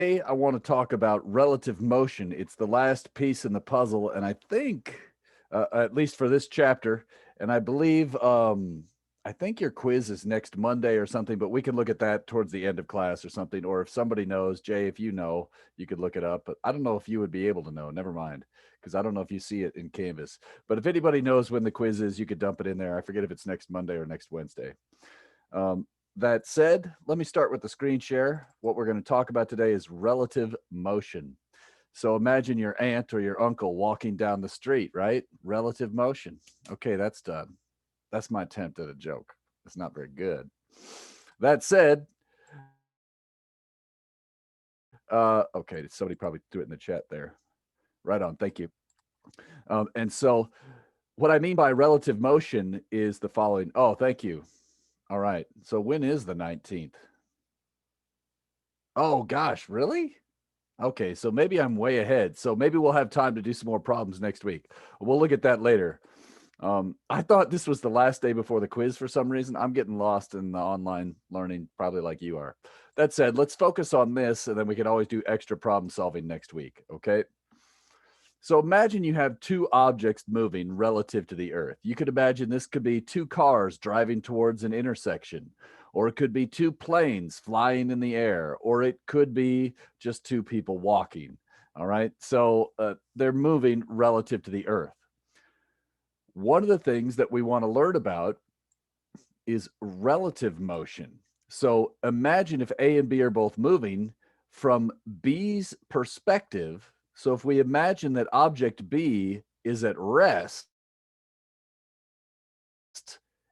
I want to talk about relative motion. It's the last piece in the puzzle, and I think, at least for this chapter, and I think your quiz is next Monday or something, but we can look at that towards the end of class or something. Or if somebody knows, Jay, if you know, you could look it up. But I don't know if you would be able to know. Never mind, because I don't know if you see it in Canvas. But if anybody knows when the quiz is, you could dump it in there. I forget if it's next Monday or next Wednesday. Um, that said, let me start with the screen share. What we're going to talk about today is relative motion. So imagine your aunt or your uncle walking down the street, right? Relative motion. Okay, that's done. That's my attempt at a joke. It's not very good. That said, okay, somebody probably threw it in the chat there. Right on. Thank you. And so, what I mean by relative motion is the following. Oh, thank you. All right. So, when is the 19th? Oh, gosh, really? Okay, so maybe I'm way ahead. So maybe we'll have time to do some more problems next week. We'll look at that later. I thought this was the last day before the quiz for some reason. I'm getting lost in the online learning, probably like you are. That said, let's focus on this, and then we can always do extra problem solving next week. Okay. So imagine you have two objects moving relative to the earth. You could imagine this could be two cars driving towards an intersection, or it could be two planes flying in the air, or it could be just two people walking. All right. So they're moving relative to the earth. One of the things that we want to learn about is relative motion. So imagine if A and B are both moving from B's perspective. So if we imagine that object B is at rest,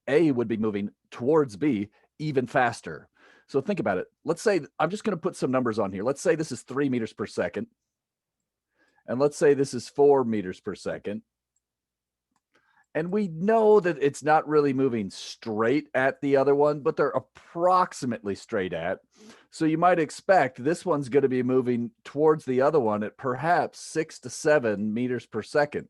A would be moving towards B even faster. So think about it. Let's say, I'm just going to put some numbers on here. Let's say this is 3 meters per second. And let's say this is 4 meters per second. And we know that it's not really moving straight at the other one, but they're approximately straight at. So you might expect this one's going to be moving towards the other one at perhaps 6 to 7 meters per second.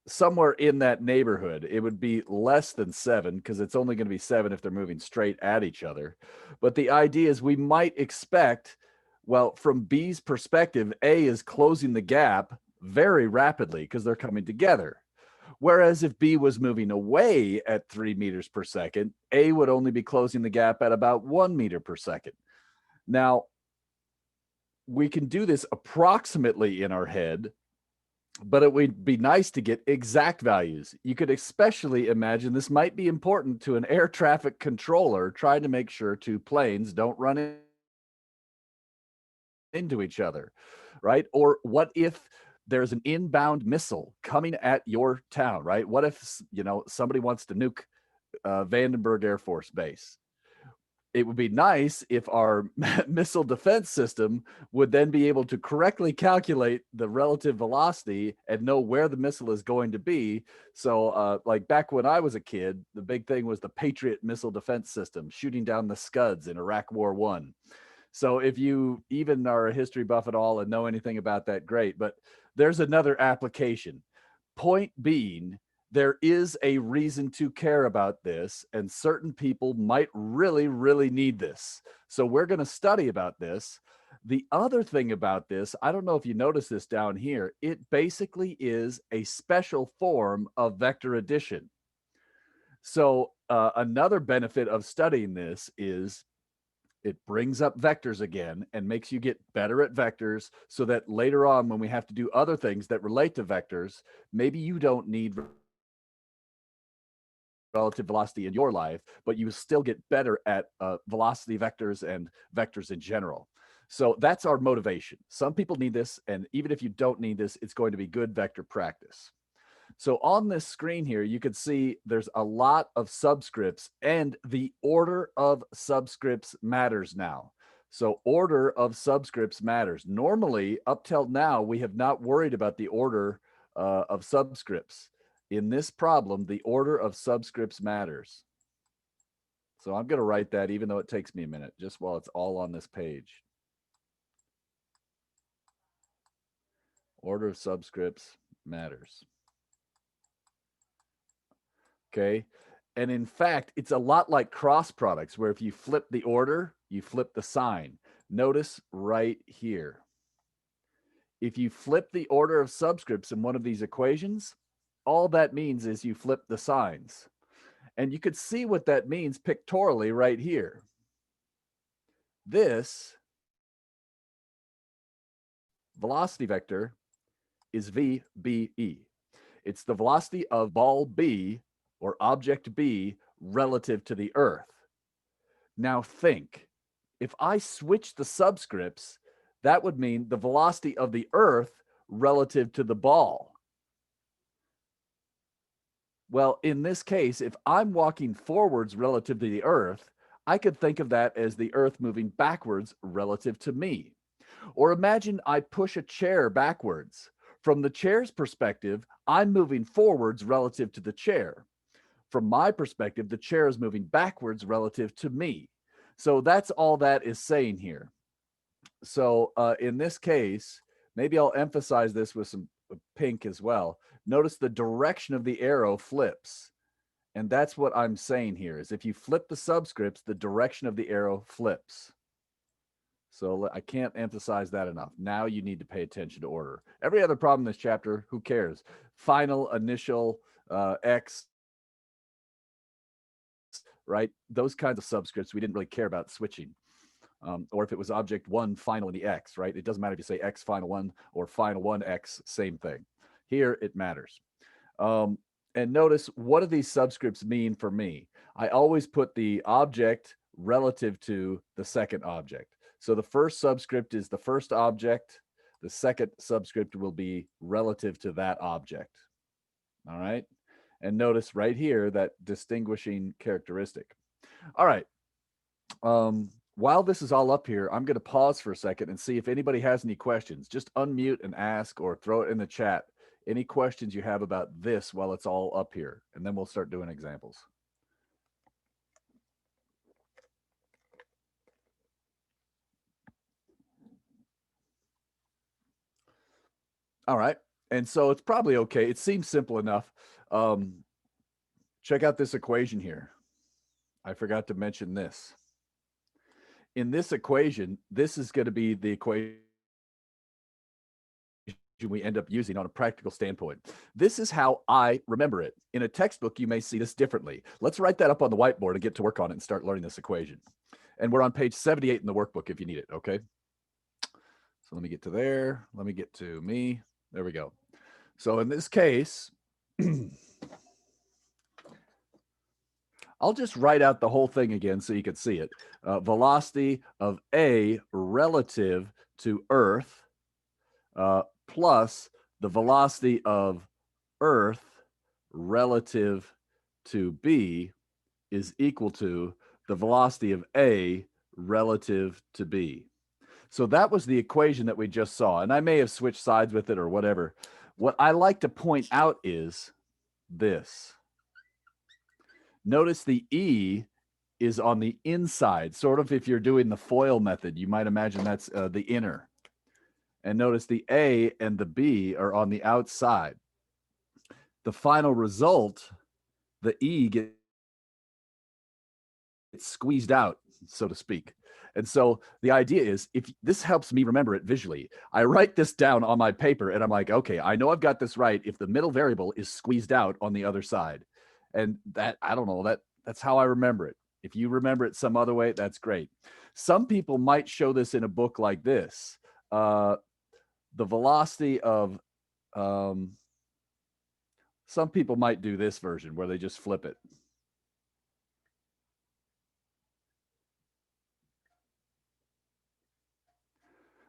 Somewhere in that neighborhood. It would be less than 7 because it's only going to be 7 if they're moving straight at each other. But the idea is we might expect, well, from B's perspective, A is closing the gap very rapidly because they're coming together. Whereas if B was moving away at 3 meters per second, A would only be closing the gap at about 1 meter per second. Now, we can do this approximately in our head, but it would be nice to get exact values. You could especially imagine this might be important to an air traffic controller trying to make sure two planes don't run into each other, right? Or what if there's an inbound missile coming at your town, right? What if, somebody wants to nuke Vandenberg Air Force Base? It would be nice if our missile defense system would then be able to correctly calculate the relative velocity and know where the missile is going to be. So, like back when I was a kid, the big thing was the Patriot missile defense system shooting down the Scuds in Iraq War I. So if you even are a history buff at all and know anything about that, great. But there's another application. Point being, there is a reason to care about this, and certain people might really, really need this. So we're going to study about this. The other thing about this, I don't know if you notice this down here, it basically is a special form of vector addition. So another benefit of studying this is it brings up vectors again and makes you get better at vectors so that later on when we have to do other things that relate to vectors, maybe you don't need relative velocity in your life, but you still get better at velocity vectors and vectors in general. So that's our motivation. Some people need this, and even if you don't need this, it's going to be good vector practice. So on this screen here, you can see there's a lot of subscripts, and the order of subscripts matters now. So order of subscripts matters. Normally, up till now, we have not worried about the order of subscripts. In this problem, the order of subscripts matters. So I'm going to write that even though it takes me a minute, just while it's all on this page. Order of subscripts matters. Okay. And in fact, it's a lot like cross products where if you flip the order, you flip the sign. Notice right here. If you flip the order of subscripts in one of these equations, all that means is you flip the signs. And you could see what that means pictorially right here. This velocity vector is VBE. It's the velocity of ball B or object B relative to the Earth. Now think, if I switch the subscripts, that would mean the velocity of the Earth relative to the ball. Well, in this case, if I'm walking forwards relative to the Earth, I could think of that as the Earth moving backwards relative to me. Or imagine I push a chair backwards. From the chair's perspective, I'm moving forwards relative to the chair. From my perspective, the chair is moving backwards relative to me. So that's all that is saying here. So in this case, maybe I'll emphasize this with some pink as well. Notice the direction of the arrow flips. And that's what I'm saying here is if you flip the subscripts, the direction of the arrow flips. So I can't emphasize that enough. Now you need to pay attention to order. Every other problem in this chapter, who cares? Final, initial, X, right? Those kinds of subscripts, we didn't really care about switching. Or if it was object one, final in the X, right? It doesn't matter if you say X final one or final one X, same thing. Here it matters. And notice, what do these subscripts mean for me? I always put the object relative to the second object. So the first subscript is the first object. The second subscript will be relative to that object. All right. And notice right here that distinguishing characteristic. All right. While this is all up here, I'm going to pause for a second and see if anybody has any questions. Just unmute and ask or throw it in the chat. Any questions you have about this while it's all up here, and then we'll start doing examples. All right. And so it's probably okay. It seems simple enough. Check out this equation here. I forgot to mention this. In this equation, this is going to be the equation we end up using on a practical standpoint. This is how I remember it. In a textbook, you may see this differently. Let's write that up on the whiteboard and get to work on it and start learning this equation. And we're on page 78 in the workbook if you need it, okay? So let me get to there. Let me get to me. There we go. So in this case, I'll just write out the whole thing again so you can see it. Velocity of A relative to Earth plus the velocity of Earth relative to B is equal to the velocity of A relative to B. So that was the equation that we just saw. And I may have switched sides with it or whatever. What I like to point out is this. Notice the E is on the inside, sort of if you're doing the FOIL method, you might imagine that's the inner. And notice the A and the B are on the outside. The final result, the E gets squeezed out, so to speak. And so the idea is, if this helps me remember it visually, I write this down on my paper and I'm like, okay, I know I've got this right if the middle variable is squeezed out on the other side. And that, I don't know, that's how I remember it. If you remember it some other way, that's great. Some people might show this in a book like this. The velocity of, some people might do this version where they just flip it.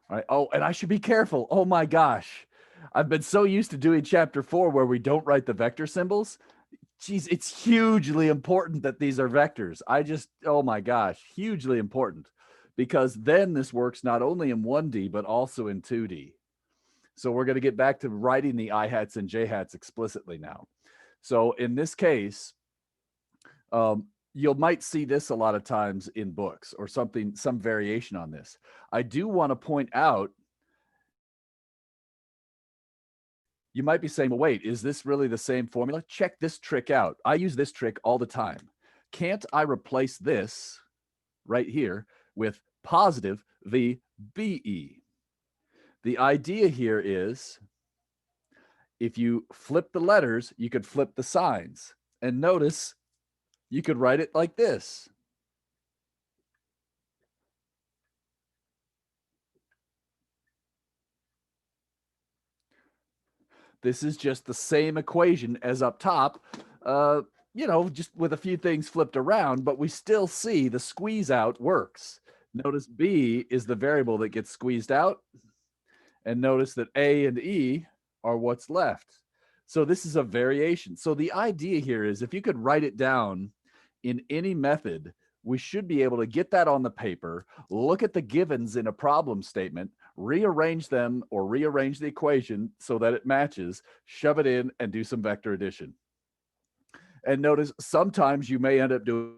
All right. Oh, and I should be careful. Oh my gosh. I've been so used to doing chapter 4 where we don't write the vector symbols. Geez, it's hugely important that these are vectors. Oh my gosh, hugely important, because then this works not only in 1D, but also in 2D. So we're going to get back to writing the I hats and J hats explicitly now. So in this case, you might see this a lot of times in books or some variation on this. I do want to point out, you might be saying, well, wait, is this really the same formula? Check this trick out. I use this trick all the time. Can't I replace this right here with positive the BE. The idea here is if you flip the letters, you could flip the signs. And notice you could write it like this. This is just the same equation as up top, just with a few things flipped around, but we still see the squeeze out works. Notice B is the variable that gets squeezed out. And notice that A and E are what's left. So this is a variation. So the idea here is if you could write it down in any method, we should be able to get that on the paper, look at the givens in a problem statement, rearrange them or rearrange the equation so that it matches, shove it in, and do some vector addition. And notice sometimes you may end up doing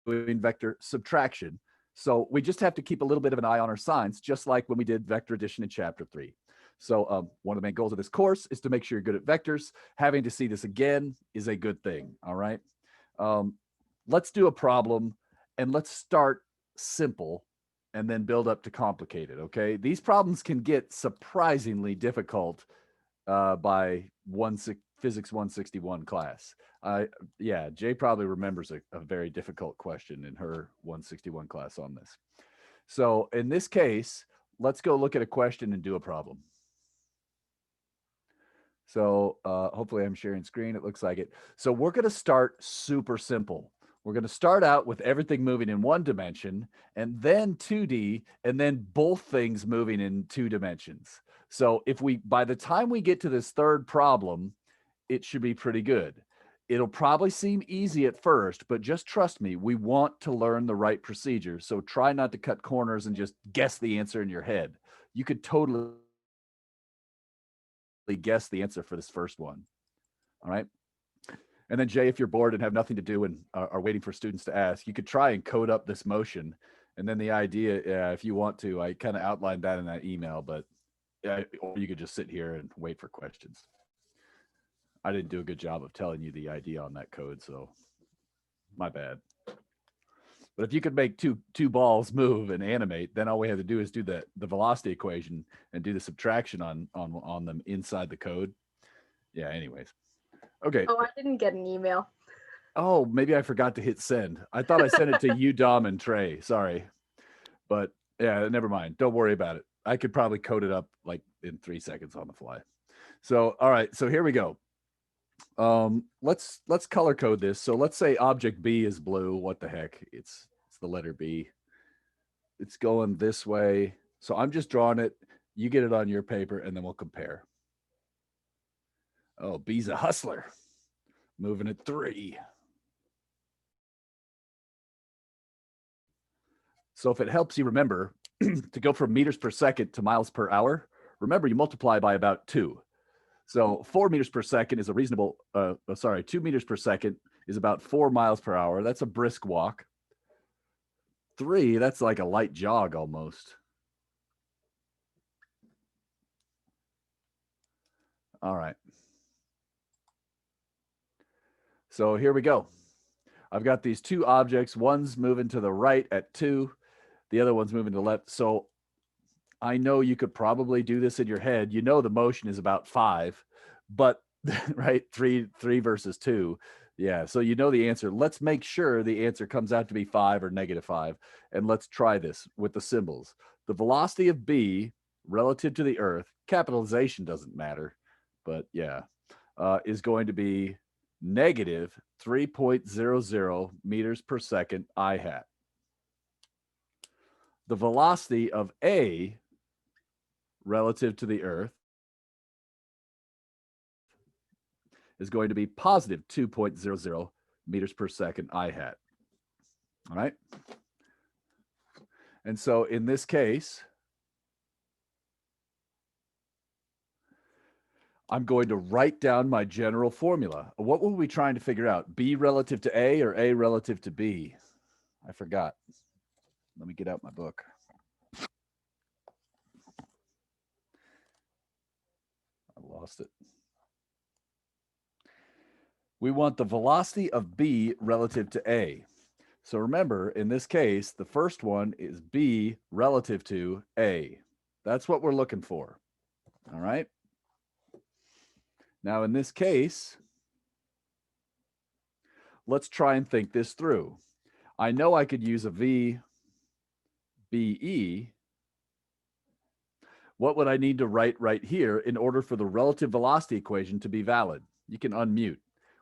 vector subtraction. So we just have to keep a little bit of an eye on our signs, just like when we did vector addition in chapter 3. So one of the main goals of this course is to make sure you're good at vectors. Having to see this again is a good thing, all right? Let's do a problem, and let's start simple and then build up to complicated, okay? These problems can get surprisingly difficult by Physics 161 class. Yeah, Jay probably remembers a very difficult question in her 161 class on this. So in this case, let's go look at a question and do a problem. So hopefully I'm sharing screen. It looks like it. So we're going to start super simple. We're going to start out with everything moving in one dimension, and then 2D, and then both things moving in 2 dimensions. So by the time we get to this third problem, it should be pretty good. It'll probably seem easy at first, but just trust me, we want to learn the right procedure. So try not to cut corners and just guess the answer in your head. You could totally guess the answer for this first one. All right. And then Jay, if you're bored and have nothing to do and are waiting for students to ask, you could try and code up this motion. And then the idea, if you want to, I kind of outlined that in that email, but or you could just sit here and wait for questions. I didn't do a good job of telling you the idea on that code, so my bad. But if you could make two balls move and animate, then all we have to do is do the velocity equation and do the subtraction on them inside the code. Yeah, anyways. Okay. Oh, I didn't get an email. Oh, maybe I forgot to hit send. I thought I sent it to you, Dom, and Trey. Sorry. But yeah, never mind. Don't worry about it. I could probably code it up like in 3 seconds on the fly. So, all right. So here we go. Let's color code this. So let's say object B is blue. What the heck? It's the letter B. It's going this way. So I'm just drawing it. You get it on your paper, and then we'll compare. Oh, B's a hustler. Moving at 3. So if it helps you remember to go from meters per second to miles per hour, remember you multiply by about 2. So 4 meters per second is a reasonable, 2 meters per second is about 4 miles per hour. That's a brisk walk. 3, that's like a light jog almost. All right. So here we go. I've got these 2 objects. One's moving to the right at 2. The other one's moving to the left. So I know you could probably do this in your head. You know the motion is about 5, but right, 3 versus 2. Yeah, so you know the answer. Let's make sure the answer comes out to be 5 or -5, and let's try this with the symbols. The velocity of B relative to the Earth, capitalization doesn't matter, but yeah, is going to be negative 3.00 meters per second I hat. The velocity of A relative to the Earth is going to be positive 2.00 meters per second I hat. All right. And so in this case, I'm going to write down my general formula. What were we trying to figure out? B relative to A or A relative to B? I forgot. Let me get out my book. I lost it. We want the velocity of B relative to A. So remember, in this case, the first one is B relative to A. That's what we're looking for. All right. Now, in this case, let's try and think this through. I know I could use a V BE. What would I need to write right here in order for the relative velocity equation to be valid? You can unmute.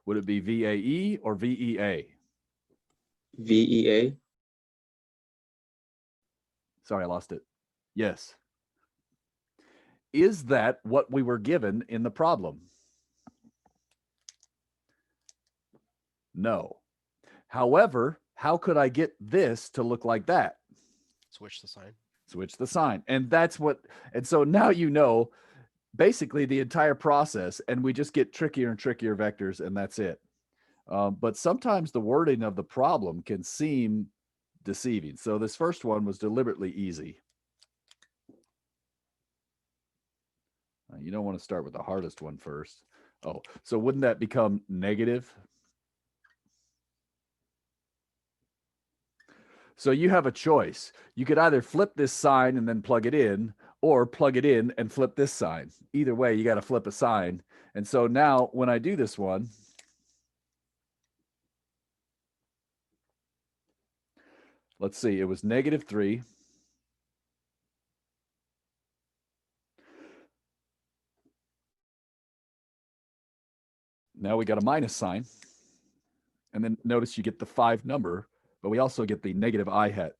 Would it be VAE or VEA? VEA. Sorry, I lost it. Yes. Is that what we were given in the problem? No. However, how could I get this to look like that? Switch the sign. Switch the sign. And that's what, and so now you know basically the entire process, and we just get trickier and trickier vectors, and that's it. But sometimes the wording of the problem can seem deceiving. So this first one was deliberately easy. You don't want to start with the hardest one first. Oh, so wouldn't that become negative? So you have a choice. You could either flip this sign and then plug it in, or plug it in and flip this sign. Either way, you got to flip a sign. And so now when I do this one, let's see, it was -3. Now we got a minus sign. And then notice you get the 5 number, but we also get the negative I hat.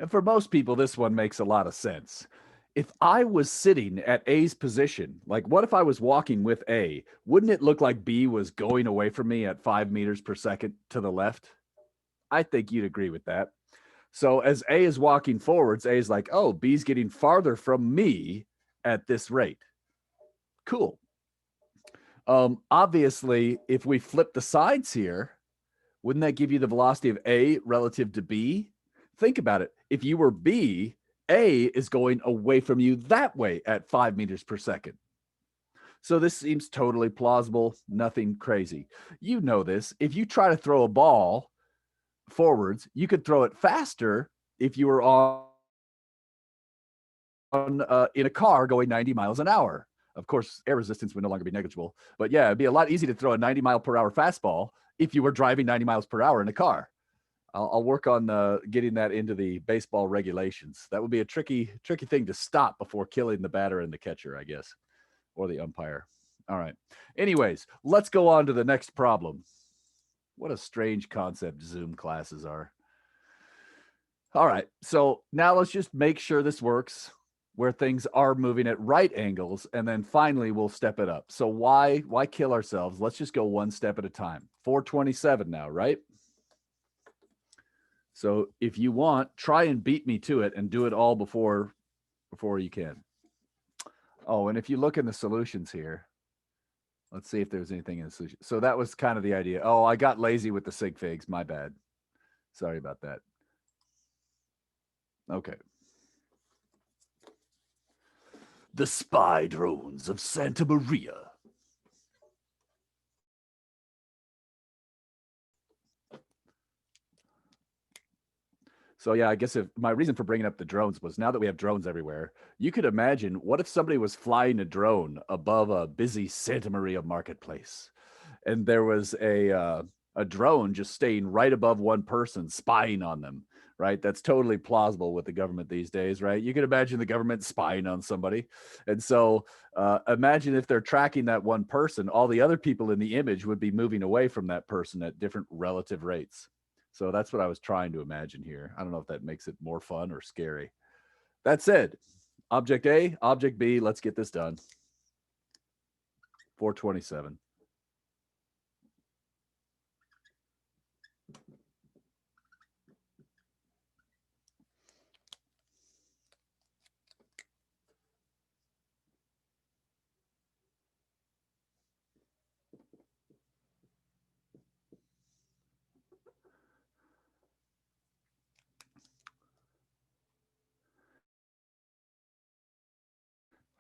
And for most people, this one makes a lot of sense. If I was sitting at A's position, like what if I was walking with A? Wouldn't it look like B was going away from me at 5 meters per second to the left? I think you'd agree with that. So as A is walking forwards, A is like, oh, B's getting farther from me at this rate. Cool. Obviously, if we flip the sides here, wouldn't that give you the velocity of A relative to B? Think about it. If you were B, A is going away from you that way at 5 meters per second. So this seems totally plausible, nothing crazy. You know this. If you try to throw a ball forwards, you could throw it faster if you were in a car going 90 miles an hour. Of course, air resistance would no longer be negligible. But yeah, it'd be a lot easier to throw a 90 mile per hour fastball if you were driving 90 miles per hour in a car. I'll work on getting that into the baseball regulations. That would be a tricky thing to stop before killing the batter and the catcher, I guess, or the umpire. All right. Anyways, let's go on to the next problem. What a strange concept Zoom classes are. All right. So now let's just make sure this works, where things are moving at right angles, and then finally we'll step it up. So why kill ourselves? Let's just go one step at a time. 427 now, right? So if you want, try and beat me to it and do it all before you can. Oh, and if you look in the solutions here, let's see if there's anything in the solution. So that was kind of the idea. Oh, I got lazy with the sig figs. My bad. Sorry about that. Okay. The spy drones of Santa Maria. So yeah, I guess if my reason for bringing up the drones was now that we have drones everywhere, you could imagine what if somebody was flying a drone above a busy Santa Maria marketplace, and there was a drone just staying right above one person, spying on them. Right, that's totally plausible with the government these days, right? You can imagine the government spying on somebody, and so imagine if they're tracking that one person, all the other people in the image would be moving away from that person at different relative rates. So that's what I was trying to imagine here. I don't know if that makes it more fun or scary. That said, object A, object B, let's get this done. 427.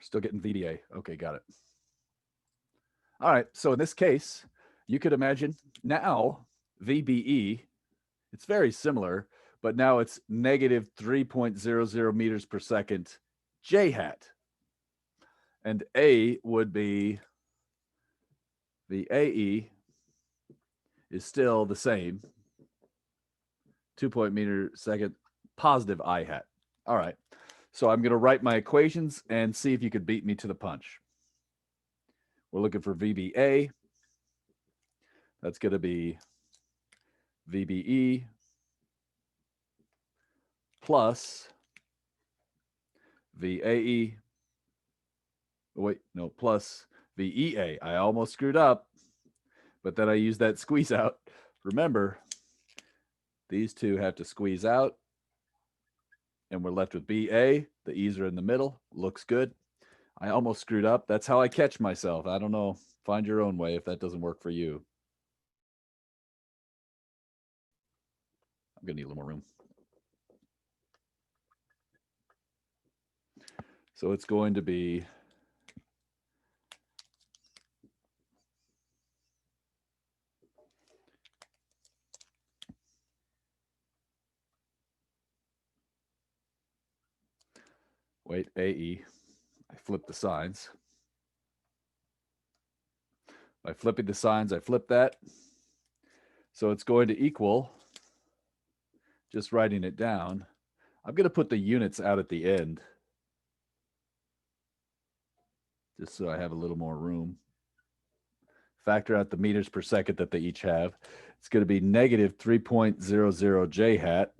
Still getting VBA. Okay, got it. All right, so in this case, you could imagine now VBE, it's very similar, but now it's negative 3.00 meters per second J hat. And A would be the AE is still the same, 2 meter second positive I hat. All right, so I'm going to write my equations and see if you could beat me to the punch. We're looking for VBA. That's going to be VBE plus VAE. Wait, no, plus VEA. I almost screwed up, but then I used that squeeze out. Remember, these two have to squeeze out, and we're left with BA. The E's are in the middle. Looks good. I almost screwed up. That's how I catch myself. I don't know. Find your own way if that doesn't work for you. I'm going to need a little more room. So it's going to be wait, AE. I flip the signs. By flipping the signs, I flip that. So it's going to equal, just writing it down, I'm going to put the units out at the end, just so I have a little more room. Factor out the meters per second that they each have. It's going to be negative 3.00 J hat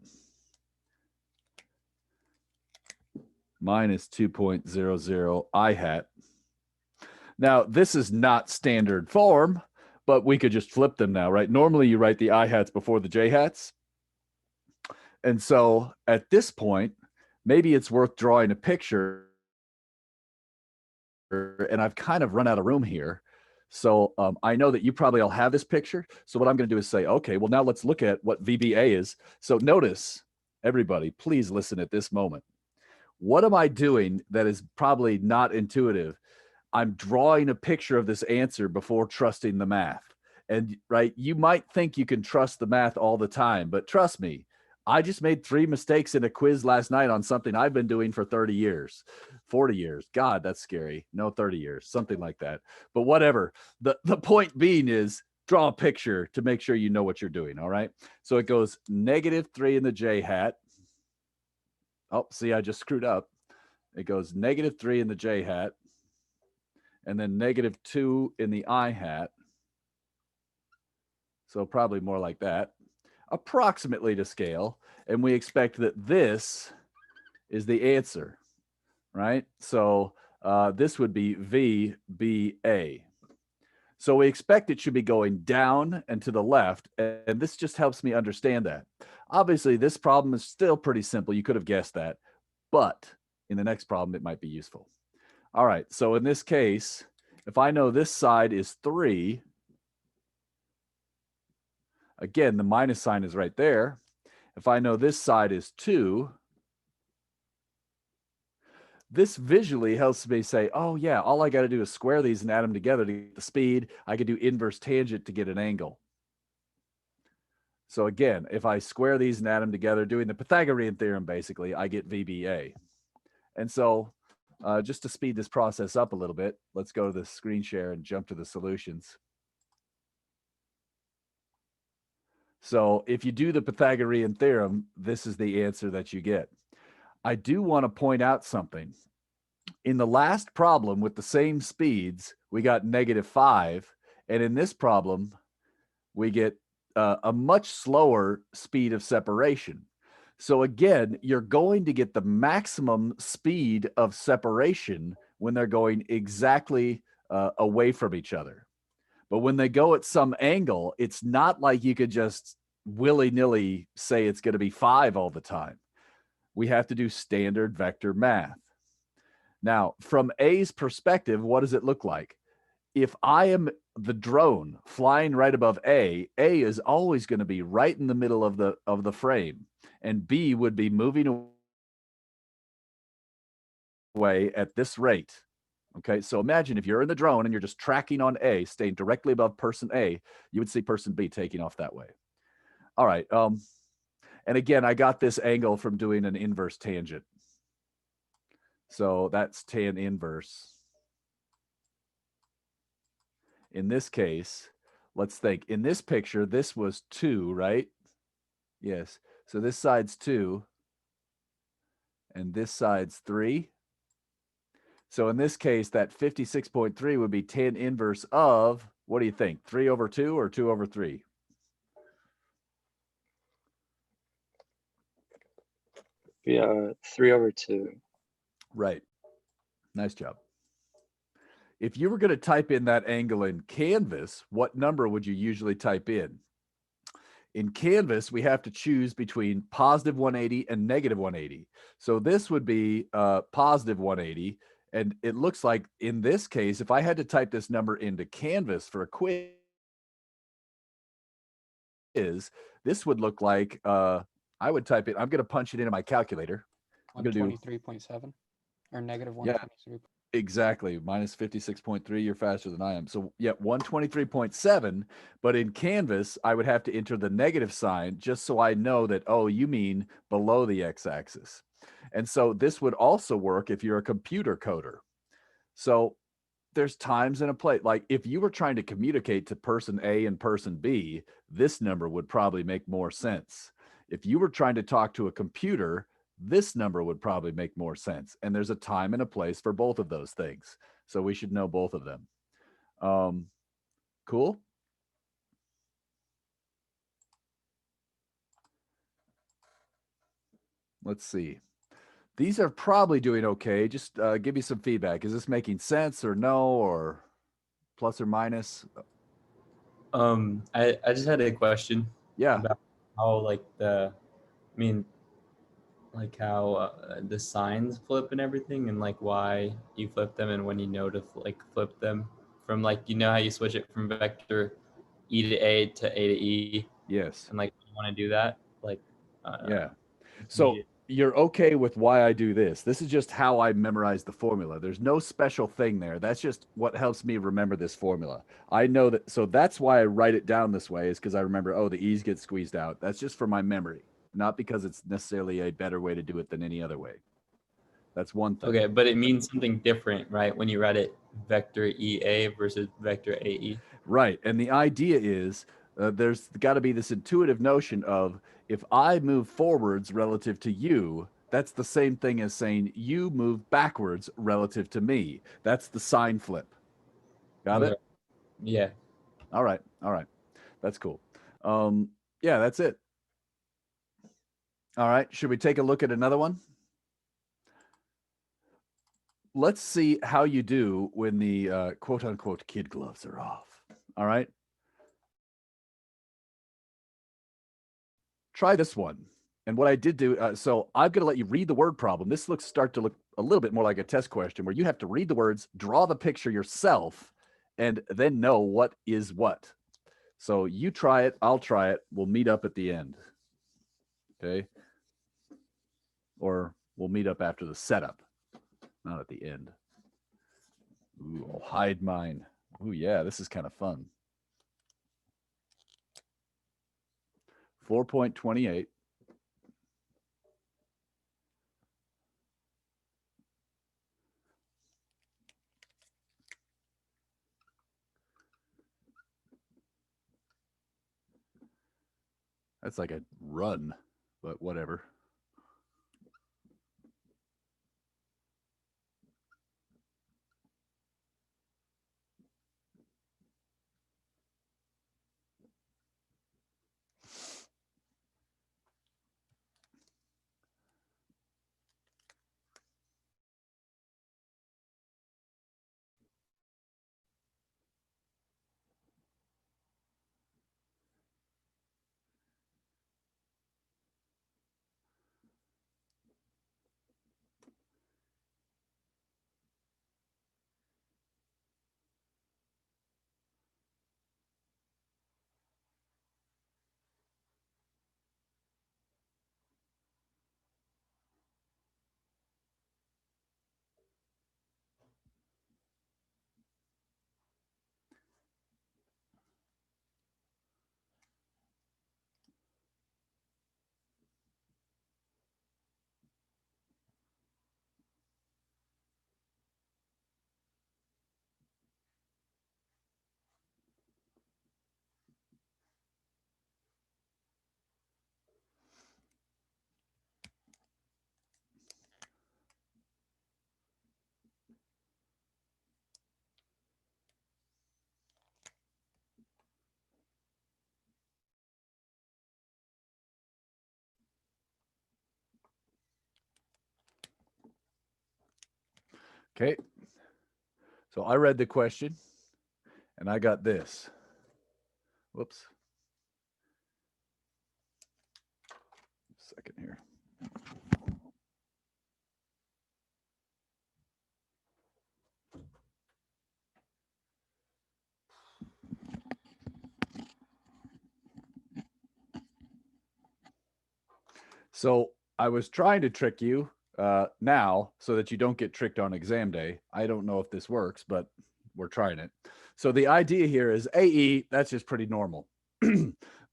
minus 2.00 I hat. Now, this is not standard form, but we could just flip them now, right? Normally, you write the I hats before the J hats. And so at this point, maybe it's worth drawing a picture. And I've kind of run out of room here. So I know that you probably all have this picture. So what I'm going to do is say, okay, well, now let's look at what VBA is. So notice, everybody, please listen at this moment. What am I doing that is probably not intuitive? I'm drawing a picture of this answer before trusting the math. And right, you might think you can trust the math all the time, but trust me, I just made 3 mistakes in a quiz last night on something I've been doing for 30 years, 40 years. God, that's scary. No, 30 years, something like that. But whatever. The point being is draw a picture to make sure you know what you're doing, all right? So it goes negative 3 in the J hat. Oh, see, I just screwed up. It goes negative 3 in the J hat, and then negative 2 in the I hat. So probably more like that, approximately to scale. And we expect that this is the answer, right? So this would be VBA. So we expect it should be going down and to the left. And this just helps me understand that. Obviously, this problem is still pretty simple. You could have guessed that. But in the next problem, it might be useful. All right. So in this case, if I know this side is 3, again, the minus sign is right there. If I know this side is 2, this visually helps me say, oh, yeah, all I got to do is square these and add them together to get the speed. I could do inverse tangent to get an angle. So again, if I square these and add them together, doing the Pythagorean theorem, basically, I get VBA. And so just to speed this process up a little bit, let's go to the screen share and jump to the solutions. So if you do the Pythagorean theorem, this is the answer that you get. I do want to point out something. In the last problem with the same speeds, we got -5. And in this problem, we get a much slower speed of separation. So again, you're going to get the maximum speed of separation when they're going exactly away from each other. But when they go at some angle, it's not like you could just willy-nilly say it's going to be 5 all the time. We have to do standard vector math. Now, from A's perspective, what does it look like? If I am the drone flying right above A is always going to be right in the middle of the frame, and B would be moving away at this rate. Okay, so imagine if you're in the drone and you're just tracking on A, staying directly above person A, you would see person B taking off that way. All right. And again, I got this angle from doing an inverse tangent. So that's tan inverse. In this case, let's think. In this picture, this was 2, right? Yes. So this side's 2, and this side's 3. So in this case, that 56.3 would be tan inverse of, what do you think, 3 over 2 or 2 over 3? Yeah, 3 over 2. Right. Nice job. If you were going to type in that angle in Canvas, what number would you usually type in? In Canvas, we have to choose between positive 180 and negative 180. So this would be positive 180. And it looks like in this case, if I had to type this number into Canvas for a quiz, this would look like I would type it. I'm going to punch it into my calculator. I'm going to do 123.7 or negative yeah, 123. exactly. Minus 56.3. You're faster than I am. So yeah, 123.7. But in Canvas, I would have to enter the negative sign just so I know that, oh, you mean below the x-axis. And so this would also work if you're a computer coder. So there's times in a place, like if you were trying to communicate to person A and person B, this number would probably make more sense. If you were trying to talk to a computer, this number would probably make more sense. And there's a time and a place for both of those things. So we should know both of them. Cool. Let's see. These are probably doing okay. Just give me some feedback. Is this making sense or no, or plus or minus? I just had a question. Yeah. About how how the signs flip and everything, and like why you flip them and when you know to flip them from how you switch it from vector E to A to E. Yes. And like you want to do that, yeah. So you're okay with why I do this. This is just how I memorize the formula. There's no special thing there. That's just what helps me remember this formula. I know that. So that's why I write it down this way, is because I remember, oh, the E's get squeezed out. That's just for my memory, not because it's necessarily a better way to do it than any other way. That's one thing. Okay, but it means something different, right? When you write it vector EA versus vector AE. Right. And the idea is there's got to be this intuitive notion of, if I move forwards relative to you, that's the same thing as saying you move backwards relative to me. That's the sign flip. Got it? Yeah. All right. All right. That's cool. Yeah, that's it. All right. Should we take a look at another one? Let's see how you do when the quote unquote kid gloves are off. All right. Try this one. And what I did do, so I'm going to let you read the word problem. This start to look a little bit more like a test question, where you have to read the words, draw the picture yourself, and then know what is what. So you try it, I'll try it. We'll meet up at the end. Okay. Or we'll meet up after the setup, not at the end. Ooh, I'll hide mine. Ooh, yeah, this is kind of fun. 4.28. That's like a run, but whatever. Okay. So I read the question and I got this. Whoops. Second here. So I was trying to trick you now so that you don't get tricked on exam day. I don't know if this works, but we're trying it. So the idea here is AE, that's just pretty normal.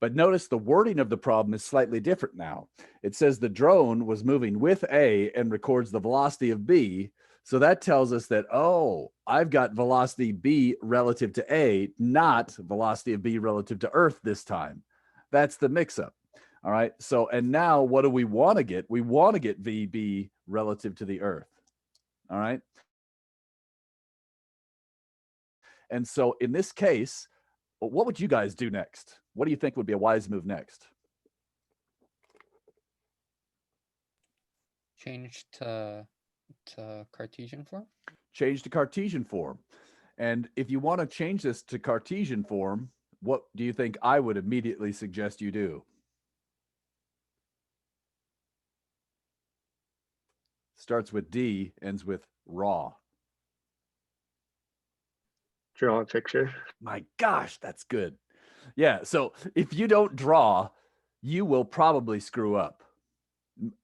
But notice the wording of the problem is slightly different now. It says the drone was moving with A and records the velocity of B. So that tells us that, oh, I've got velocity B relative to A, not velocity of B relative to Earth this time. That's the mix-up. All right. So, and now what do we want to get? We want to get VB relative to the Earth. All right. And so in this case, what would you guys do next? What do you think would be a wise move next? Change to Cartesian form. Change to Cartesian form. And if you want to change this to Cartesian form, what do you think I would immediately suggest you do? Starts with D, ends with raw. Draw a picture. My gosh, that's good. Yeah, so if you don't draw, you will probably screw up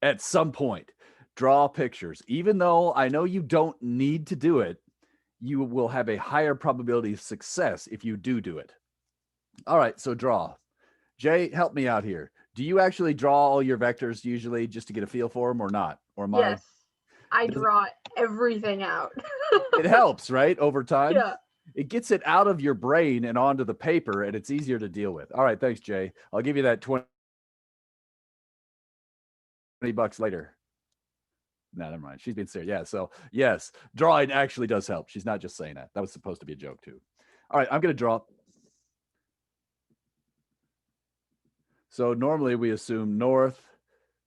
at some point. Draw pictures. Even though I know you don't need to do it, you will have a higher probability of success if you do it. All right, so draw. Jay, help me out here. Do you actually draw all your vectors usually just to get a feel for them or not? Or am Yes, I Does it- draw everything out. It helps, right? Over time. Yeah. It gets it out of your brain and onto the paper, and it's easier to deal with. All right, thanks, Jay. I'll give you that 20 bucks later. No, never mind. She's being serious. Yeah, so yes, drawing actually does help. She's not just saying that. That was supposed to be a joke too. All right, I'm going to draw. So normally we assume north,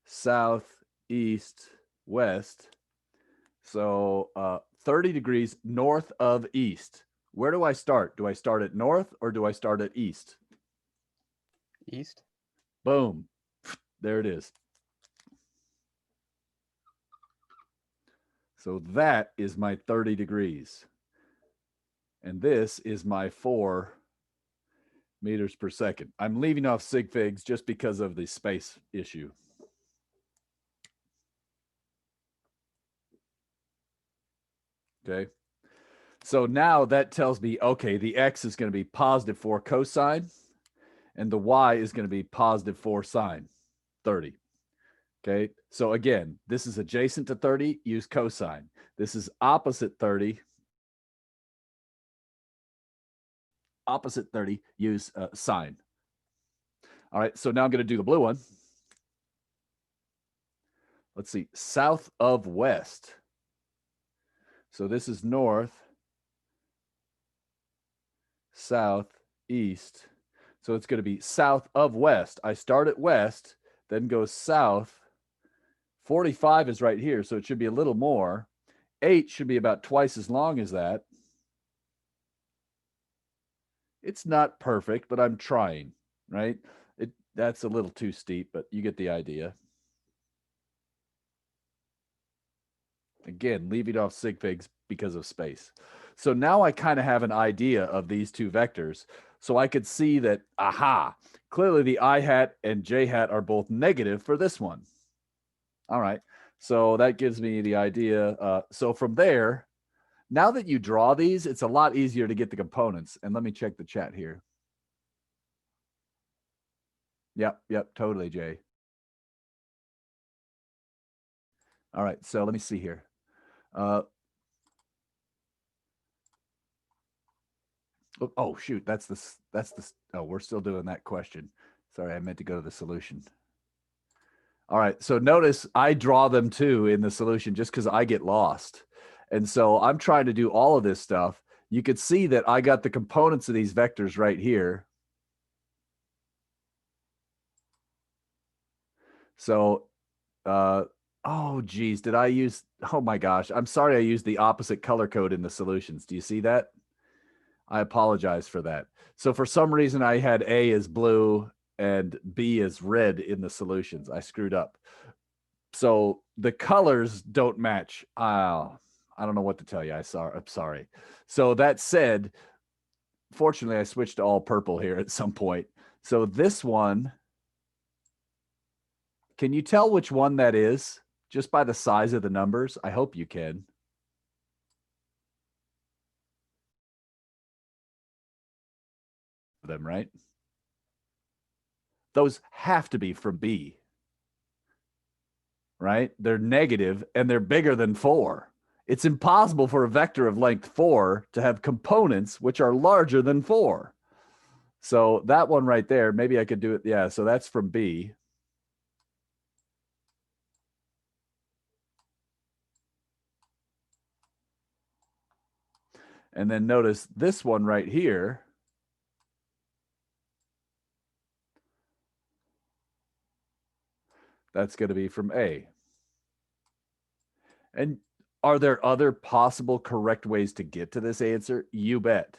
south, east, west. So 30 degrees north of east. Where do I start? Do I start at north or do I start at east? East. Boom. There it is. So that is my 30 degrees. And this is my 4 meters per second. I'm leaving off sig figs just because of the space issue. Okay. So now that tells me, okay, the X is going to be positive 4 cosine and the Y is going to be positive 4 sine 30. Okay. So again, this is adjacent to 30, use cosine. This is opposite 30. Opposite 30, use sine. All right. So now I'm going to do the blue one. Let's see. South of west. So this is north, south, east. So it's going to be south of west. I start at west, then go south. 45 is right here, so it should be a little more. 8 should be about twice as long as that. It's not perfect, but I'm trying, right? That's a little too steep, but you get the idea. Again, leaving off sig figs because of space. So now I kind of have an idea of these two vectors. So I could see that, aha, clearly the I hat and J hat are both negative for this one. All right. So that gives me the idea. So from there, now that you draw these, it's a lot easier to get the components. And let me check the chat here. Yep, totally, Jay. All right, so let me see here. Oh shoot, that's the oh, we're still doing that question. Sorry, I meant to go to the solution. All right, so notice I draw them too in the solution just because I get lost. And so I'm trying to do all of this stuff. You could see that I got the components of these vectors right here. So Oh, geez. Did I use? Oh, my gosh. I'm sorry I used the opposite color code in the solutions. Do you see that? I apologize for that. So for some reason, I had A as blue and B as red in the solutions. I screwed up. So the colors don't match. I don't know what to tell you. I'm sorry. So that said, fortunately, I switched to all purple here at some point. So this one, can you tell which one that is just by the size of the numbers? I hope you can. Them, right? Those have to be from B, right? They're negative and they're bigger than 4. It's impossible for a vector of length 4 to have components which are larger than 4. So that one right there, maybe I could do it. Yeah, so that's from B. And then notice this one right here. That's going to be from A. And are there other possible correct ways to get to this answer? You bet.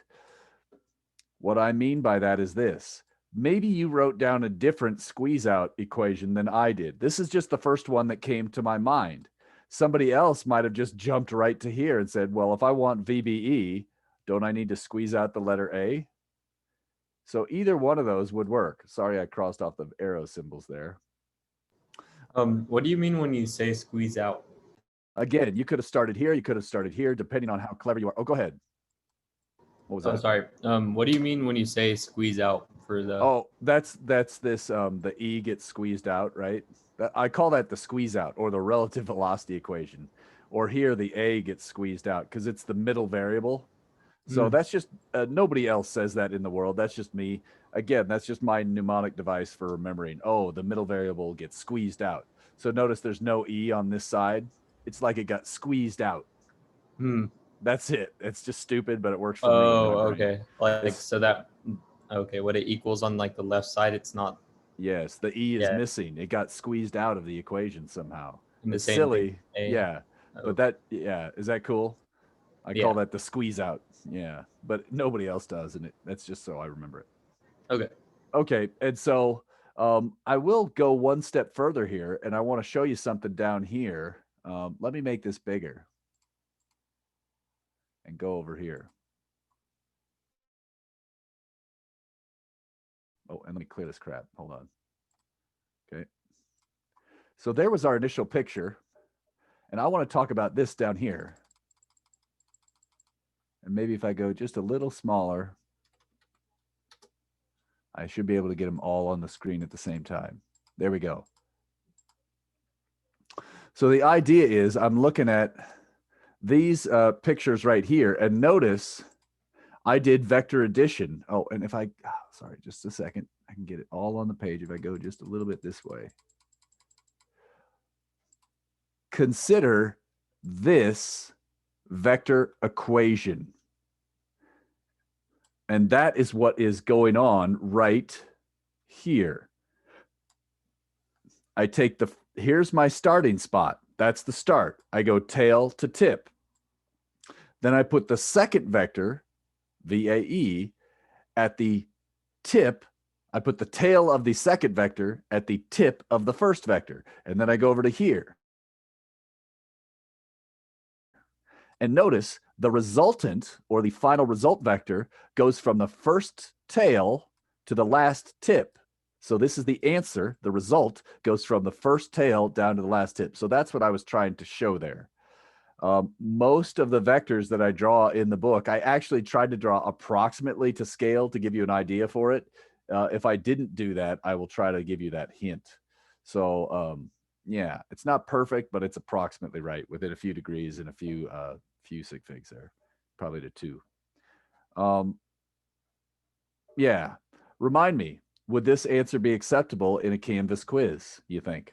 What I mean by that is this. Maybe you wrote down a different squeeze out equation than I did. This is just the first one that came to my mind. Somebody else might have just jumped right to here and said, well, if I want VBE, don't I need to squeeze out the letter A? So either one of those would work. Sorry, I crossed off the arrow symbols there. What do you mean when you say squeeze out? Again, you could have started here. You could have started here, depending on how clever you are. Oh, go ahead. What was that? Sorry. What do you mean when you say squeeze out for the? Oh, that's this. The E gets squeezed out, right? I call that the squeeze out or the relative velocity equation. Or here the A gets squeezed out because it's the middle variable. So that's just nobody else says that in the world. That's just me. Again, that's just my mnemonic device for remembering. Oh, the middle variable gets squeezed out. So notice there's no E on this side. It's like it got squeezed out. That's it. It's just stupid, but it works for me. Oh, okay. Like so that. Okay, what it equals on like the left side, it's not. Yes, the E is missing. It got squeezed out of the equation somehow. It's silly. Yeah. But that, is that cool? I call that the squeeze out. Yeah. But nobody else does. And that's just so I remember it. Okay. Okay. And so I will go one step further here and I want to show you something down here. Let me make this bigger and go over here. Oh, and let me clear this crap. Hold on. Okay. So there was our initial picture. And I want to talk about this down here. And maybe if I go just a little smaller, I should be able to get them all on the screen at the same time. There we go. So the idea is I'm looking at these pictures right here. And notice I did vector addition. Oh, and if I, sorry, just a second. I can get it all on the page if I go just a little bit this way. Consider this vector equation. And that is what is going on right here. I take here's my starting spot. That's the start. I go tail to tip. Then I put the second vector, VAE, at the tip. I put the tail of the second vector at the tip of the first vector. And then I go over to here. And notice the resultant or the final result vector goes from the first tail to the last tip. So this is the answer. The result goes from the first tail down to the last tip. So that's what I was trying to show there. Most of the vectors that I draw in the book, I actually tried to draw approximately to scale to give you an idea for it. If I didn't do that, I will try to give you that hint. So yeah, it's not perfect, but it's approximately right within a few degrees and a few sig figs there, probably to 2. Yeah, remind me, would this answer be acceptable in a Canvas quiz, you think?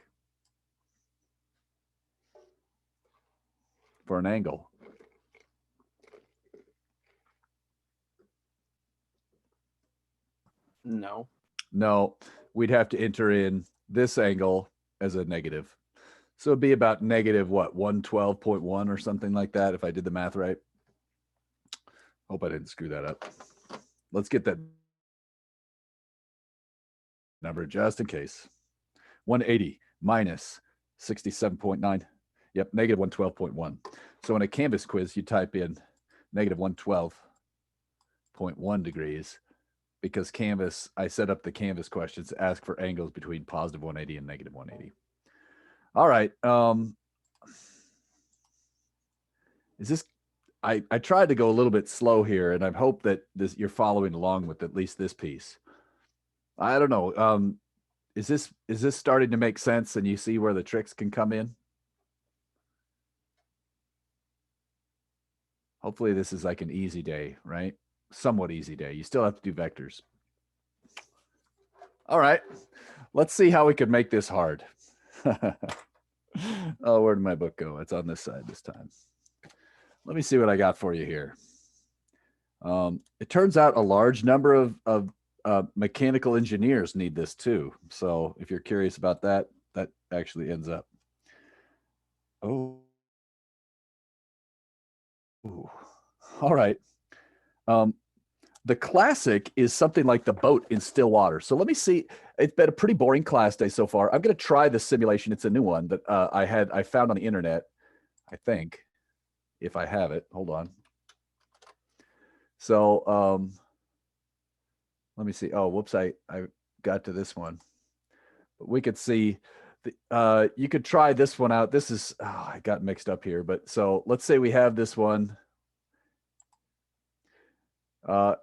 For an angle. No. No, we'd have to enter in this angle as a negative. So it'd be about negative what, 112.1 or something like that if I did the math right. Hope I didn't screw that up. Let's get that number just in case. 180 minus 67.9. Yep, negative 112.1. So in a Canvas quiz, you type in negative 112.1 degrees because Canvas, I set up the Canvas questions to ask for angles between positive 180 and negative 180. All right. Is this, I tried to go a little bit slow here, and I hope that you're following along with at least this piece. I don't know. Is this starting to make sense and you see where the tricks can come in? Hopefully this is like an easy day, right? Somewhat easy day. You still have to do vectors. All right, let's see how we could make this hard. Oh, where did my book go? It's on this side this time. Let me see what I got for you here. It turns out a large number of mechanical engineers need this too. So if you're curious about that, that actually ends up. Oh. Ooh. All right. The classic is something like the boat in still water. So let me see. It's been a pretty boring class day so far. I'm going to try this simulation. It's a new one that I found on the internet, I think, if I have it. Hold on. So let me see. Oh, whoops. I got to this one. But we could see, you could try this one out. This is, I got mixed up here. But so let's say we have this one.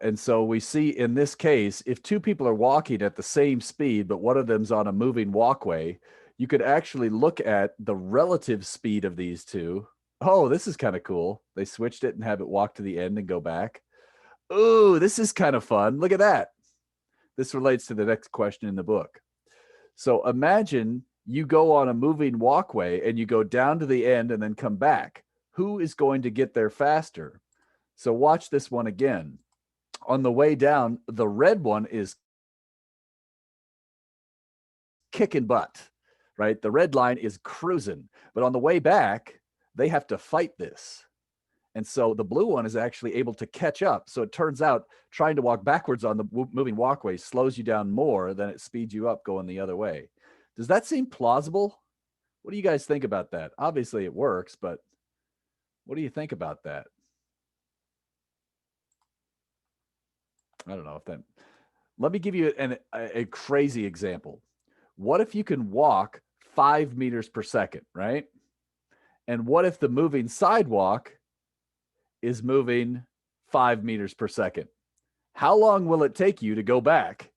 And so we see in this case, if two people are walking at the same speed, but one of them's on a moving walkway, you could actually look at the relative speed of these two. Oh, this is kind of cool. They switched it and have it walk to the end and go back. Ooh, this is kind of fun. Look at that. This relates to the next question in the book. So imagine you go on a moving walkway and you go down to the end and then come back. Who is going to get there faster? So watch this one again. On the way down, the red one is kicking butt, right? The red line is cruising. But on the way back, they have to fight this. And so the blue one is actually able to catch up. So it turns out trying to walk backwards on the moving walkway slows you down more than it speeds you up going the other way. Does that seem plausible? What do you guys think about that? Obviously it works, but what do you think about that? I don't know if that, let me give you a crazy example. What if you can walk 5 meters per second, right? And what if the moving sidewalk is moving 5 meters per second? How long will it take you to go back?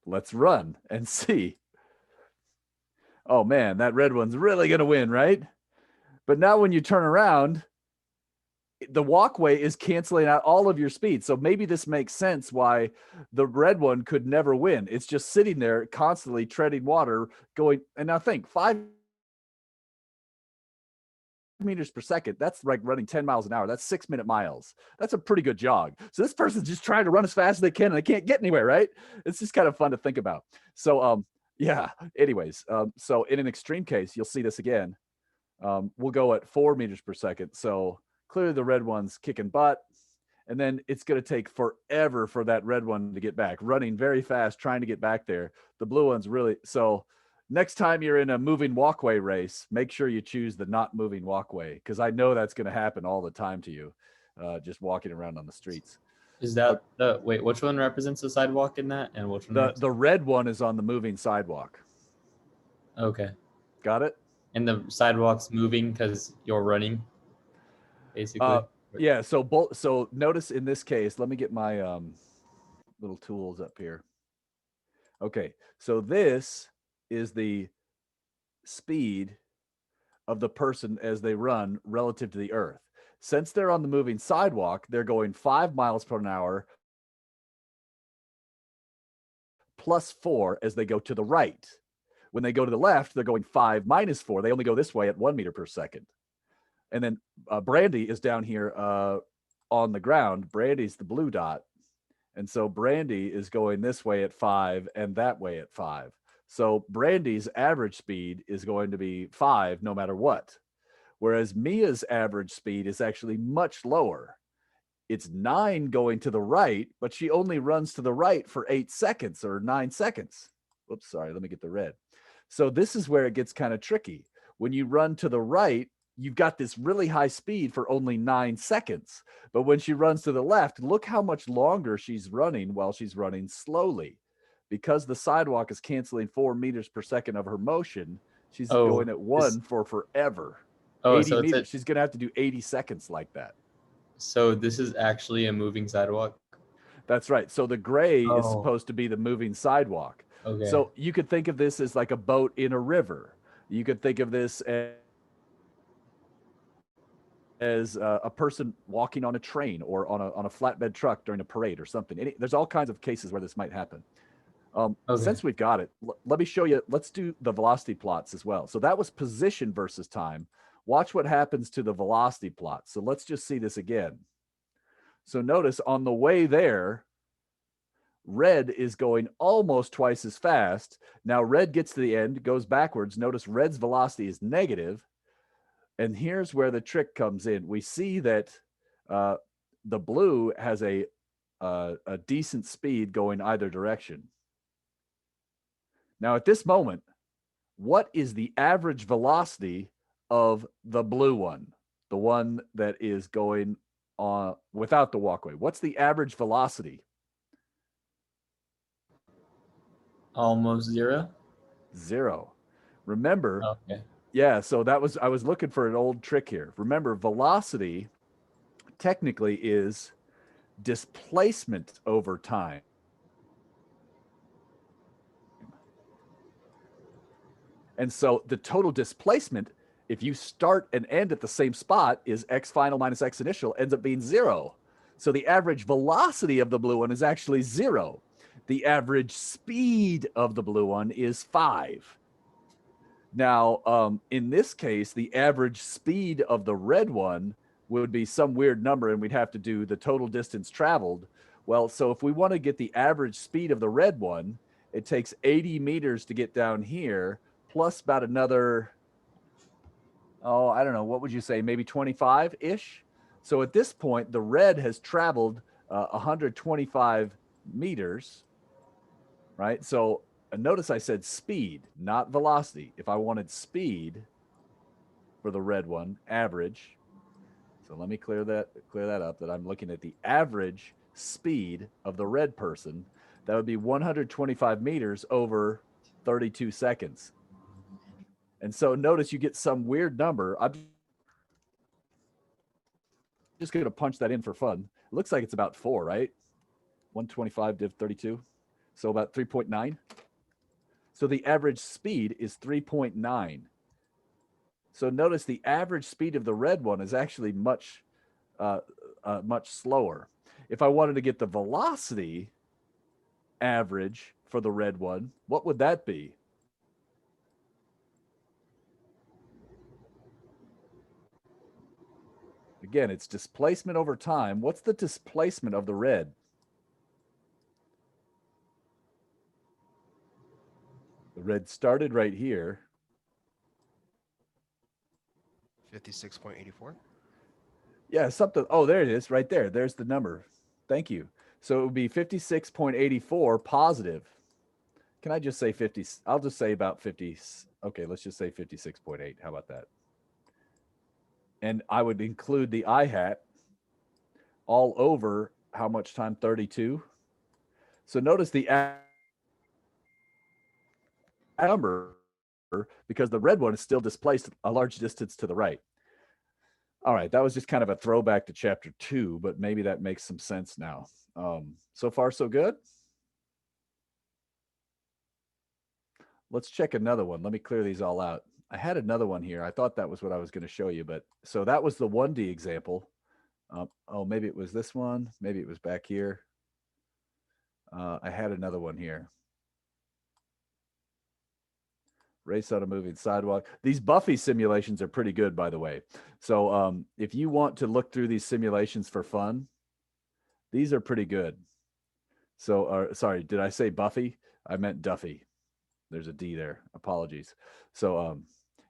Let's run and see. Oh man, that red one's really going to win, right? But now when you turn around, the walkway is canceling out all of your speed. So maybe this makes sense why the red one could never win. It's just sitting there constantly treading water going. And now think 5 meters per second. That's like running 10 miles an hour. That's 6-minute miles. That's a pretty good jog. So this person's just trying to run as fast as they can and they can't get anywhere, right? It's just kind of fun to think about. So, yeah, anyways, so in an extreme case, you'll see this again. We'll go at 4 meters per second. So clearly the red one's kicking butt, and then it's going to take forever for that red one to get back, running very fast, trying to get back there. The blue one's really, so next time you're in a moving walkway race, make sure you choose the not moving walkway, because I know that's going to happen all the time to you, just walking around on the streets. Is that the, wait, which one represents the sidewalk in that? And which one? The red one is on the moving sidewalk. Okay. Got it? And the sidewalk's moving because you're running, basically. Yeah. So notice in this case, let me get my little tools up here. Okay. So this is the speed of the person as they run relative to the earth. Since they're on the moving sidewalk, they're going 5 miles per hour plus 4 as they go to the right. When they go to the left, they're going 5 minus 4. They only go this way at 1 meter per second. And then Brandy is down here on the ground. Brandy's the blue dot. And so Brandy is going this way at 5 and that way at 5. So Brandy's average speed is going to be 5 no matter what. Whereas Mia's average speed is actually much lower. It's 9 going to the right, but she only runs to the right for 8 seconds or 9 seconds. Whoops, sorry, let me get the red. So this is where it gets kind of tricky. When you run to the right, you've got this really high speed for only 9 seconds. But when she runs to the left, look how much longer she's running while she's running slowly. Because the sidewalk is canceling 4 meters per second of her motion, she's going at 1 for forever. 80 so meters. She's going to have to do 80 seconds like that. So this is actually a moving sidewalk? That's right. So the gray is supposed to be the moving sidewalk. Okay. So you could think of this as like a boat in a river. You could think of this as a person walking on a train or on a flatbed truck during a parade or something. There's all kinds of cases where this might happen. Since we've got it, let me show you. Let's do the velocity plots as well. So that was position versus time. Watch what happens to the velocity plot. So let's just see this again. So notice on the way there, red is going almost twice as fast. Now red gets to the end, goes backwards. Notice red's velocity is negative. And here's where the trick comes in. We see that the blue has a decent speed going either direction. Now at this moment, what is the average velocity of the blue one, the one that is going on without the walkway? What's the average velocity? Almost 0. 0. Remember, Okay. yeah, so I was looking for an old trick here. Remember, velocity technically is displacement over time. And so the total displacement, if you start and end at the same spot, is x final minus x initial, ends up being 0. So the average velocity of the blue one is actually 0. The average speed of the blue one is 5. Now, in this case, the average speed of the red one would be some weird number, and we'd have to do the total distance traveled. Well, so if we want to get the average speed of the red one, it takes 80 meters to get down here, plus about another, I don't know, what would you say, maybe 25-ish? So at this point, the red has traveled 125 meters, right? So notice I said speed, not velocity. If I wanted speed for the red one, average. So let me clear that up, that I'm looking at the average speed of the red person. That would be 125 meters over 32 seconds. And so notice you get some weird number. I'm just going to punch that in for fun. It looks like it's about 4, right? 125 div 32. So about 3.9. So the average speed is 3.9. So notice the average speed of the red one is actually much slower. If I wanted to get the velocity average for the red one, what would that be? Again, it's displacement over time. What's the displacement of the red? The red started right here. 56.84. Yeah, something. Oh, there it is, right there. There's the number. Thank you. So it would be 56.84 positive. Can I just say 50? I'll just say about 50. Okay, let's just say 56.8. How about that? And I would include the I hat all over how much time? 32. So notice the number, because the red one is still displaced a large distance to the right. All right, that was just kind of a throwback to chapter 2, but maybe that makes some sense now. So far, so good. Let's check another one. Let me clear these all out. I had another one here. I thought that was what I was going to show you, but so that was the 1D example. Maybe it was this one. Maybe it was back here. I had another one here. Race on a moving sidewalk. These Buffy simulations are pretty good, by the way. So if you want to look through these simulations for fun, these are pretty good. So, sorry, did I say Buffy? I meant Duffy. There's a D there. Apologies. So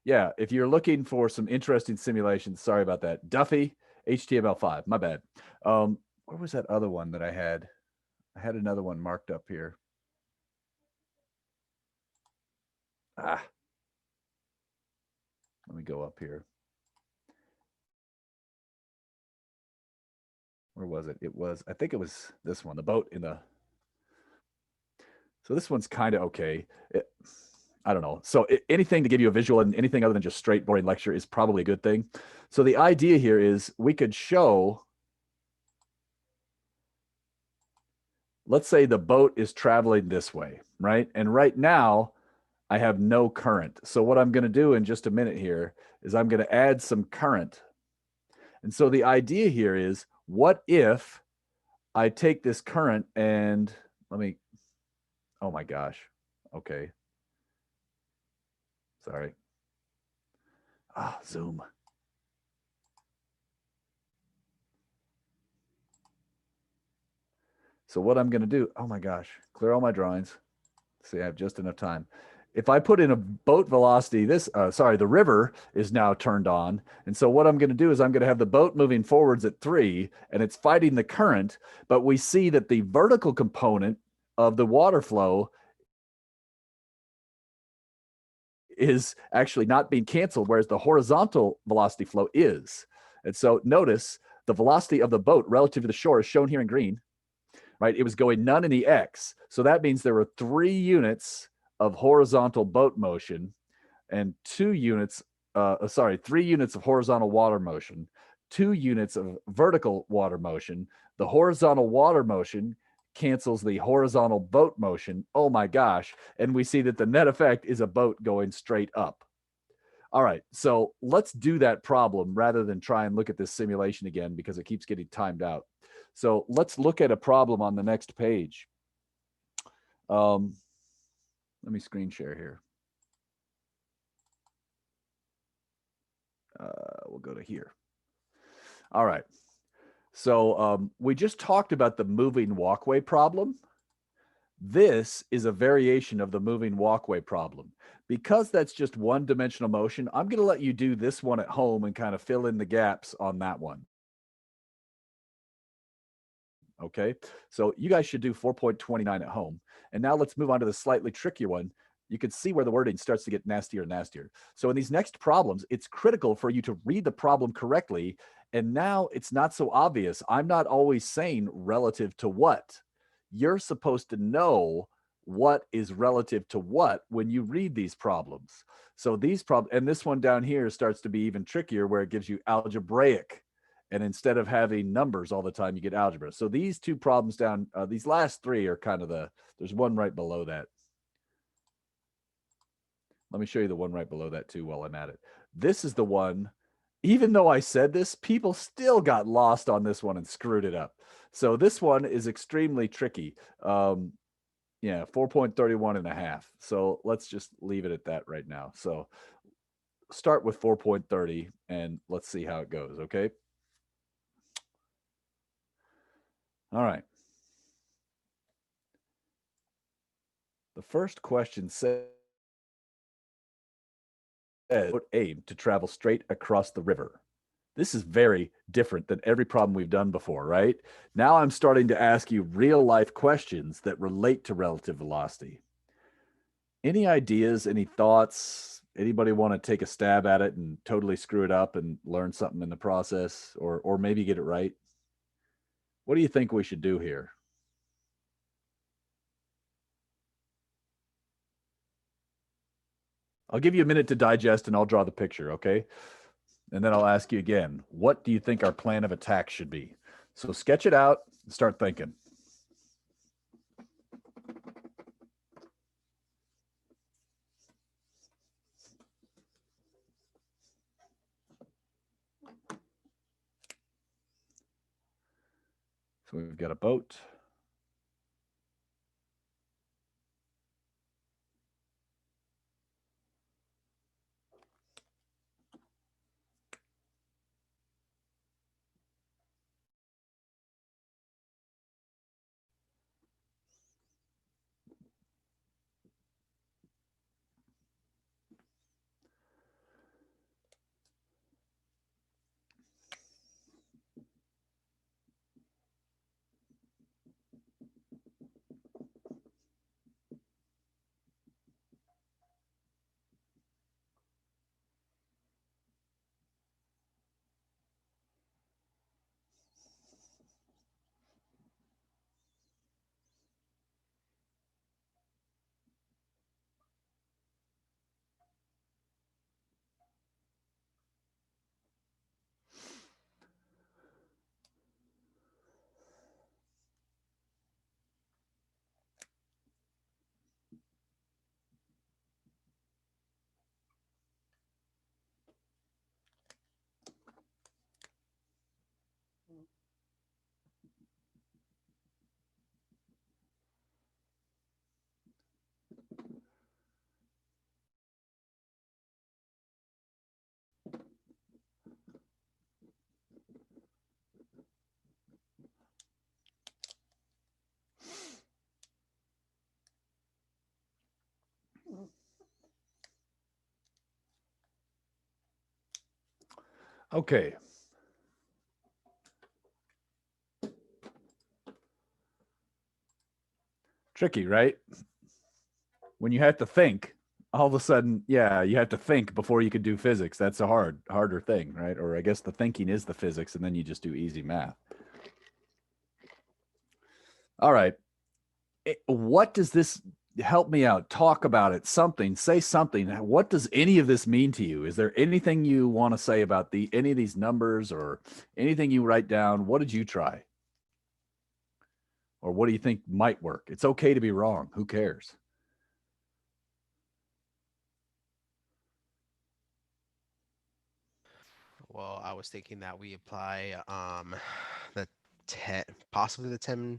yeah, if you're looking for some interesting simulations, sorry about that. Duffy, HTML5. My bad. Where was that other one that I had? I had another one marked up here. Let me go up here. Where was it? It was, I think it was this one, the boat in the. So this one's kind of okay. I don't know. So anything to give you a visual and anything other than just straight boring lecture is probably a good thing. So the idea here is we could show, let's say the boat is traveling this way, right? And right now I have no current. So what I'm going to do in just a minute here is I'm going to add some current. And so the idea here is, what if I take this current and let me, oh my gosh. Okay. Sorry. Zoom. So what I'm going to do, oh my gosh, clear all my drawings. See, I have just enough time. If I put in a boat velocity, the river is now turned on. And so what I'm going to do is I'm going to have the boat moving forwards at 3, and it's fighting the current. But we see that the vertical component of the water flow is actually not being canceled, whereas the horizontal velocity flow is. And so notice the velocity of the boat relative to the shore is shown here in green, right? It was going none in the X. So that means there were 3 units of horizontal boat motion and 3 units of horizontal water motion, 2 units of vertical water motion. The horizontal water motion cancels the horizontal boat motion. Oh my gosh. And we see that the net effect is a boat going straight up. All right, so let's do that problem rather than try and look at this simulation again because it keeps getting timed out. So let's look at a problem on the next page. Let me screen share here. We'll go to here. All right. So we just talked about the moving walkway problem. This is a variation of the moving walkway problem. Because that's just one-dimensional motion, I'm going to let you do this one at home and kind of fill in the gaps on that one. Okay, so you guys should do 4.29 at home. And now let's move on to the slightly trickier one. You can see where the wording starts to get nastier and nastier. So in these next problems, it's critical for you to read the problem correctly. And now it's not so obvious. I'm not always saying relative to what. You're supposed to know what is relative to what when you read these problems. So these problems, and this one down here starts to be even trickier where it gives you algebraic. And instead of having numbers all the time, you get algebra. So these 2 problems down, these last 3 are kind of there's one right below that. Let me show you the one right below that too while I'm at it. This is the one, even though I said this, people still got lost on this one and screwed it up. So this one is extremely tricky. Yeah, 4.31 and a half. So let's just leave it at that right now. So start with 4.30 and let's see how it goes, okay? All right. The first question says, aim to travel straight across the river. This is very different than every problem we've done before, right? Now I'm starting to ask you real life questions that relate to relative velocity. Any ideas, any thoughts? Anybody want to take a stab at it and totally screw it up and learn something in the process, or maybe get it right? What do you think we should do here? I'll give you a minute to digest and I'll draw the picture, okay? And then I'll ask you again, what do you think our plan of attack should be? So sketch it out and start thinking. So we've got a boat. Okay. Tricky, right? When you have to think, all of a sudden, yeah, you have to think before you could do physics. That's a harder thing, right? Or I guess the thinking is the physics, and then you just do easy math. All right. What does this help me out? Talk about it. Something. Say something. What does any of this mean to you? Is there anything you want to say about any of these numbers or anything you write down? What did you try? Or what do you think might work? It's okay to be wrong. Who cares? Well, I was thinking that we apply the 10, possibly the 10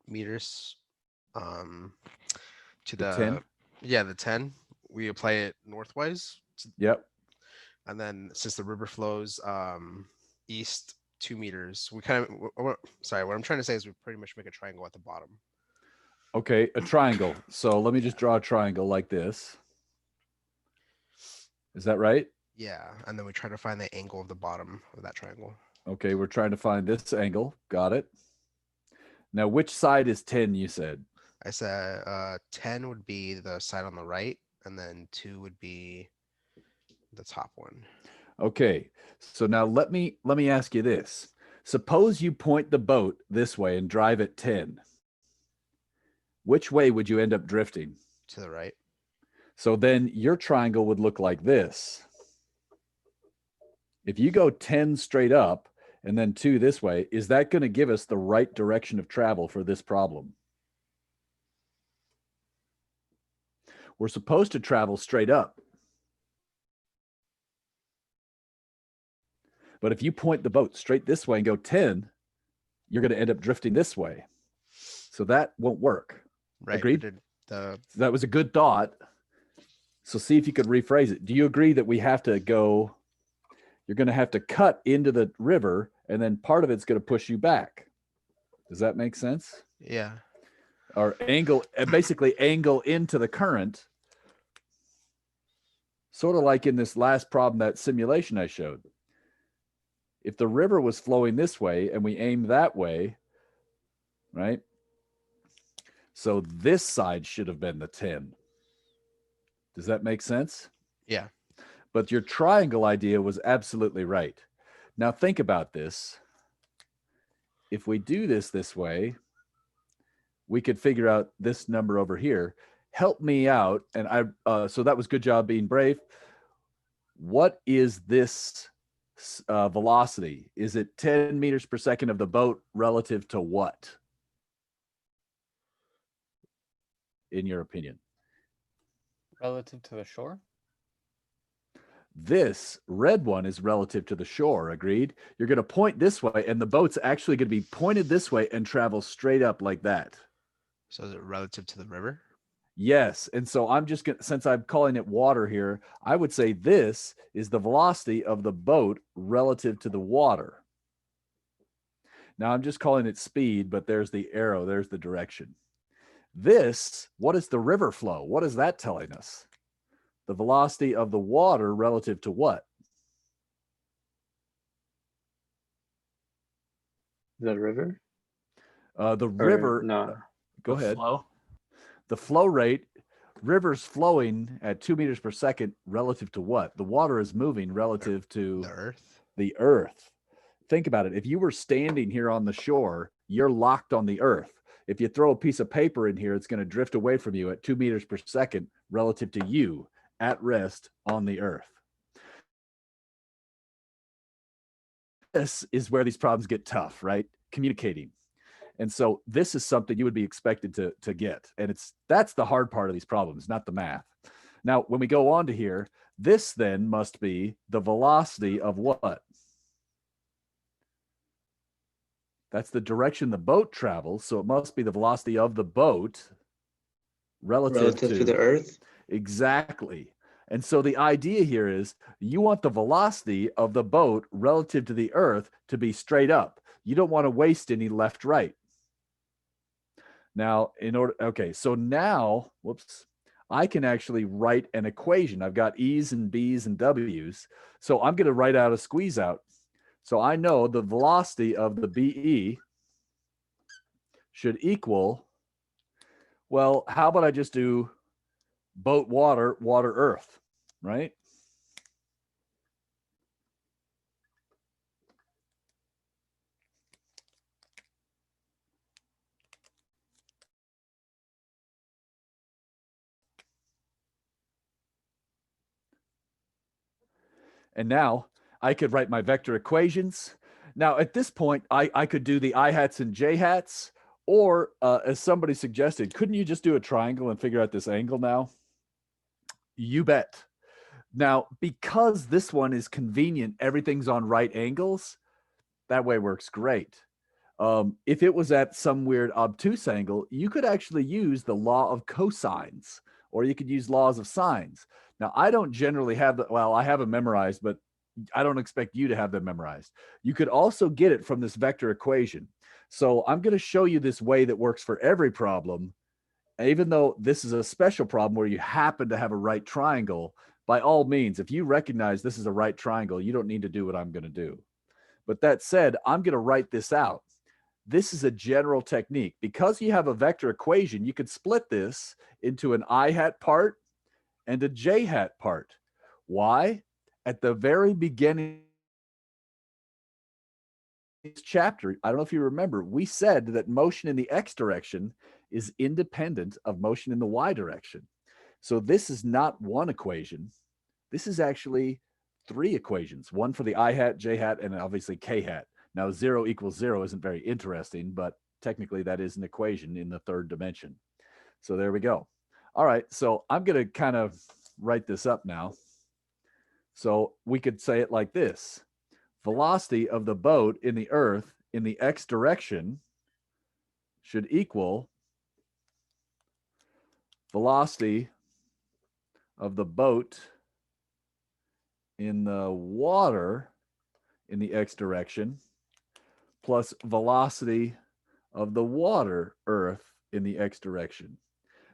meters to The the 10? yeah, the 10. We apply it northwise, Yep. and then since the river flows east 2 meters, we kind of sorry, what I'm trying to say is we pretty much make a triangle at the bottom. Okay, a triangle. So let me just draw a triangle like this. Is that right? Yeah, and then we try to find the angle of the bottom of that triangle. Okay, we're trying to find this angle. Got it. Now, which side is 10, you said? I said 10 would be the side on the right, and then 2 would be the top one. Okay, so now let me ask you this. Suppose you point the boat this way and drive at 10. Which way would you end up drifting? To the right. So then your triangle would look like this. If you go 10 straight up and then 2 this way, is that going to give us the right direction of travel for this problem? We're supposed to travel straight up. But if you point the boat straight this way and go 10, you're going to end up drifting this way. So that won't work. Right. Agreed? That was a good thought. So see if you could rephrase it. Do you agree that we have to go, you're going to have to cut into the river and then part of it's going to push you back? Does that make sense? Yeah. Or basically angle into the current, sort of like in this last problem, that simulation I showed. If the river was flowing this way and we aim that way, right? So this side should have been the 10. Does that make sense? Yeah. But your triangle idea was absolutely right. Now think about this. If we do this way, we could figure out this number over here. Help me out. And so that was good job being brave. What is this velocity? Is it 10 meters per second of the boat relative to what? In your opinion? Relative to the shore? This red one is relative to the shore. Agreed? You're going to point this way, and the boat's actually going to be pointed this way and travel straight up like that. So is it relative to the river? Yes. And so I'm just going to, since I'm calling it water here, I would say this is the velocity of the boat relative to the water. Now I'm just calling it speed, but there's the arrow, there's the direction. This, what is the river flow? What is that telling us? The velocity of the water relative to what? The river? The Or river. no. Go The ahead. flow. The flow rate, rivers flowing at 2 meters per second relative to what? The water is moving relative to The earth? the earth. Think about it. If you were standing here on the shore, you're locked on the earth. If you throw a piece of paper in here, it's going to drift away from you at 2 meters per second relative to you at rest on the earth. This is where these problems get tough, right? Communicating. And so this is something you would be expected to get. And that's the hard part of these problems, not the math. Now, when we go on to here, this then must be the velocity of what? That's the direction the boat travels. So it must be the velocity of the boat relative to the earth. Exactly. And so the idea here is you want the velocity of the boat relative to the earth to be straight up. You don't want to waste any left, right. Now, okay, so now, whoops, I can actually write an equation. I've got E's and B's and W's. So I'm going to write out a squeeze out. So I know the velocity of the BE should equal, well, how about I just do boat water, water earth, right? And now I could write my vector equations. Now at this point, I could do the I hats and J hats, or as somebody suggested, couldn't you just do a triangle and figure out this angle now? You bet. Now, because this one is convenient, everything's on right angles, that way works great. If it was at some weird obtuse angle, you could actually use the law of cosines, or you could use laws of sines. Now, I don't generally have the, well, I have them memorized, but I don't expect you to have them memorized. You could also get it from this vector equation. So I'm going to show you this way that works for every problem. Even though this is a special problem where you happen to have a right triangle, by all means, if you recognize this is a right triangle, you don't need to do what I'm going to do. But that said, I'm going to write this out. This is a general technique. Because you have a vector equation, you could split this into an I hat part and a J hat part. Why? At the very beginning of this chapter, I don't know if you remember, we said that motion in the X direction is independent of motion in the Y direction. So this is not one equation. This is actually three equations, one for the I hat, J hat, and obviously K hat. Now 0 equals 0 isn't very interesting, but technically that is an equation in the third dimension. So there we go. All right, so I'm going to kind of write this up now. So we could say it like this. Velocity of the boat in the earth in the X direction should equal velocity of the boat in the water in the X direction plus velocity of the water earth in the X direction.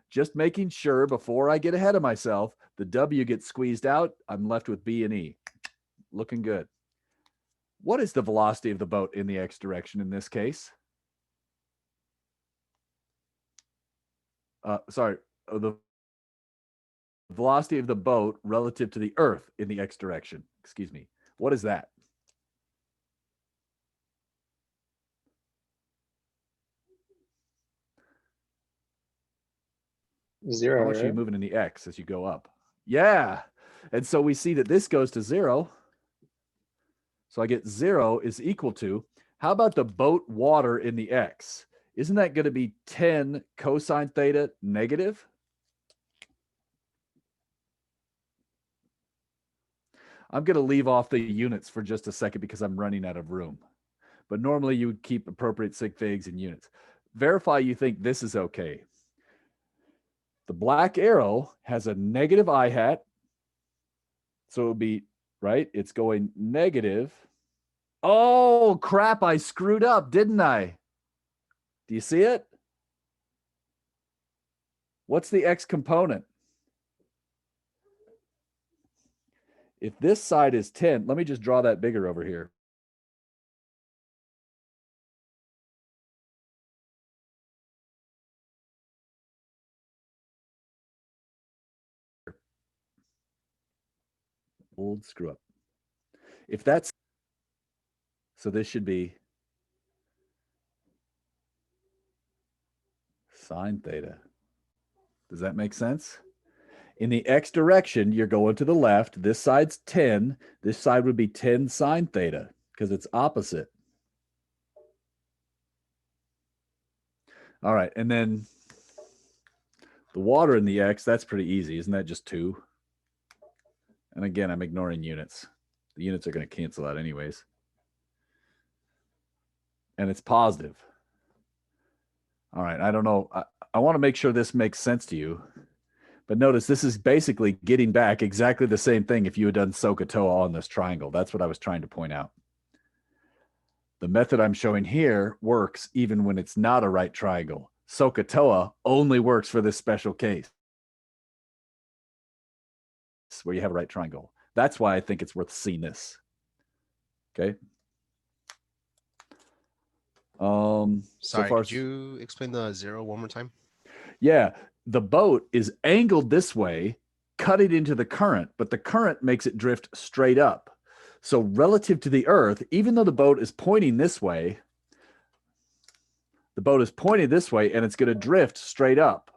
Just making sure before I get ahead of myself, the W gets squeezed out. I'm left with B and E. Looking good. What is the velocity of the boat in the X direction in this case? The velocity of the boat relative to the earth in the X direction. Excuse me. What is that? Zero. How much are you right? moving in the X as you go up? Yeah. And so we see that this goes to 0. So I get 0 is equal to, how about the boat water in the X? Isn't that going to be 10 cosine theta negative? I'm going to leave off the units for just a second because I'm running out of room. But normally you would keep appropriate sig figs in units. Verify you think this is okay. The black arrow has a negative I hat. So it would be, right? It's going negative. Oh, crap. I screwed up, didn't I? Do you see it? What's the X component? If this side is 10, let me just draw that bigger over here. Old screw up. If that's, so this should be sine theta. Does that make sense? In the X direction, you're going to the left. This side's 10. This side would be 10 sine theta because it's opposite. All right. And then the water in the X, that's pretty easy. Isn't that just 2? And again, I'm ignoring units. The units are going to cancel out anyways. And it's positive. All right. I don't know. I want to make sure this makes sense to you. But notice this is basically getting back exactly the same thing if you had done SOHCAHTOA on this triangle. That's what I was trying to point out. The method I'm showing here works even when it's not a right triangle. SOHCAHTOA only works for this special case. where you have a right triangle. That's why I think it's worth seeing this. Okay. So Sorry, far, could you explain the 0 one more time? yeah, the boat is angled this way, cutting into the current, but the current makes it drift straight up. So relative to the Earth, even though the boat is pointing this way, the boat is pointed this way and it's going to drift straight up.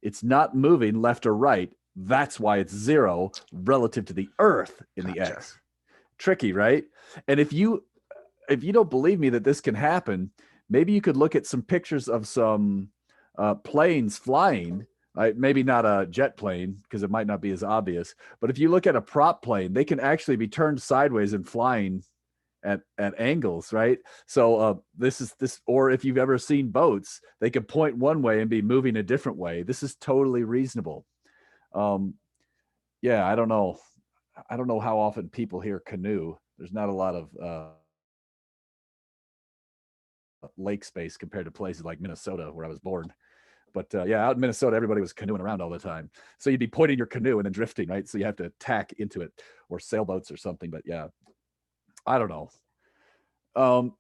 It's not moving left or right. That's why it's 0 relative to the Earth in the Gotcha. X. Tricky, right? And if you don't believe me that this can happen, maybe you could look at some pictures of some planes flying. Maybe not a jet plane because it might not be as obvious. But if you look at a prop plane, they can actually be turned sideways and flying at angles, right? So this, or if you've ever seen boats, they could point one way and be moving a different way. This is totally reasonable. Yeah, I don't know how often people hear canoe. There's not a lot of lake space compared to places like Minnesota where I was born. But yeah, out in Minnesota, everybody was canoeing around all the time. So you'd be pointing your canoe and then drifting, right? So you have to tack into it, or sailboats or something. But yeah, I don't know.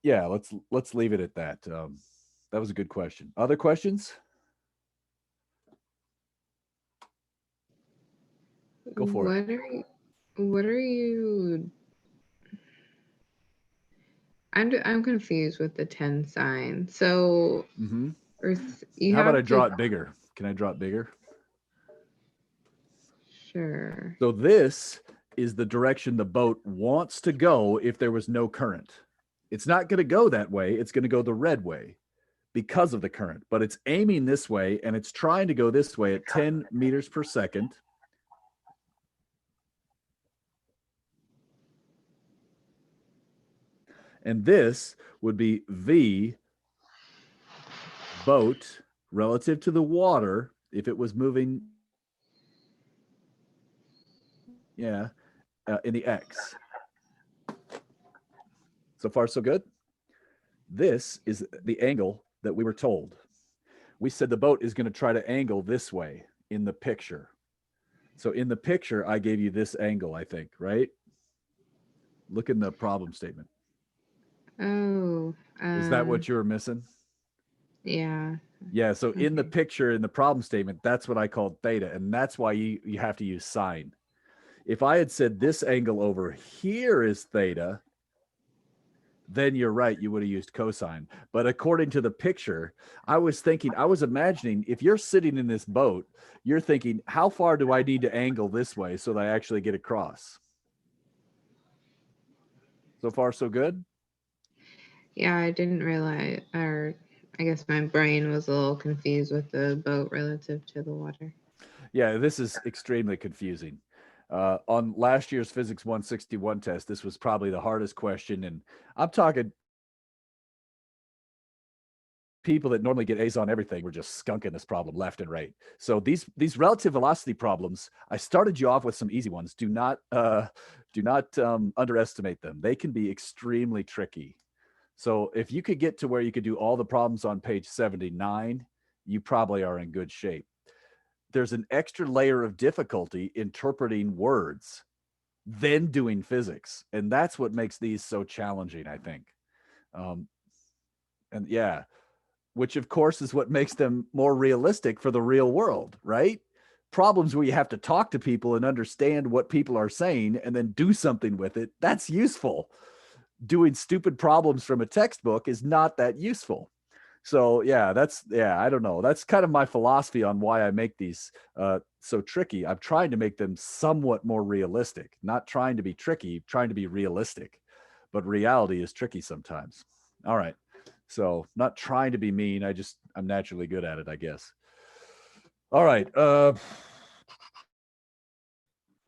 Yeah, let's leave it at that. That was a good question. Other questions? Go for it. What are you? I'm confused with the 10 sign. So Mm-hmm. you How about have I draw to, it bigger? Can I draw it bigger? Sure. So this is the direction the boat wants to go if there was no current. It's not going to go that way. It's going to go the red way because of the current, but it's aiming this way and it's trying to go this way at 10 meters per second. And this would be V boat relative to the water if it was moving, yeah, in the X. So far, so good. This is the angle that we were told. We said the boat is going to try to angle this way in the picture. So in the picture, I gave you this angle, I think, right? Look in the problem statement. Oh. Is that what you were missing? Yeah. Yeah. So in the Okay. picture, in the problem statement, that's what I called theta. And that's why you have to use sine. If I had said this angle over here is theta, then you're right. You would have used cosine. But according to the picture, I was imagining if you're sitting in this boat, you're thinking, how far do I need to angle this way so that I actually get across? So far, so good? Yeah, I didn't realize, or I guess my brain was a little confused with the boat relative to the water. Yeah, this is extremely confusing. On last year's Physics 161 test, this was probably the hardest question. And I'm talking people that normally get A's on everything were just skunking this problem left and right. So these relative velocity problems, I started you off with some easy ones. Do not underestimate them. They can be extremely tricky. So if you could get to where you could do all the problems on page 79, you probably are in good shape. There's an extra layer of difficulty interpreting words, then doing physics. And that's what makes these so challenging, I think. And yeah, which of course is what makes them more realistic for the real world, right? Problems where you have to talk to people and understand what people are saying and then do something with it, that's useful. Doing stupid problems from a textbook is not that useful. So yeah, I don't know. That's kind of my philosophy on why I make these so tricky. I'm trying to make them somewhat more realistic, not trying to be tricky, trying to be realistic. But reality is tricky sometimes. All right. So not trying to be mean. I'm naturally good at it, I guess. All right. I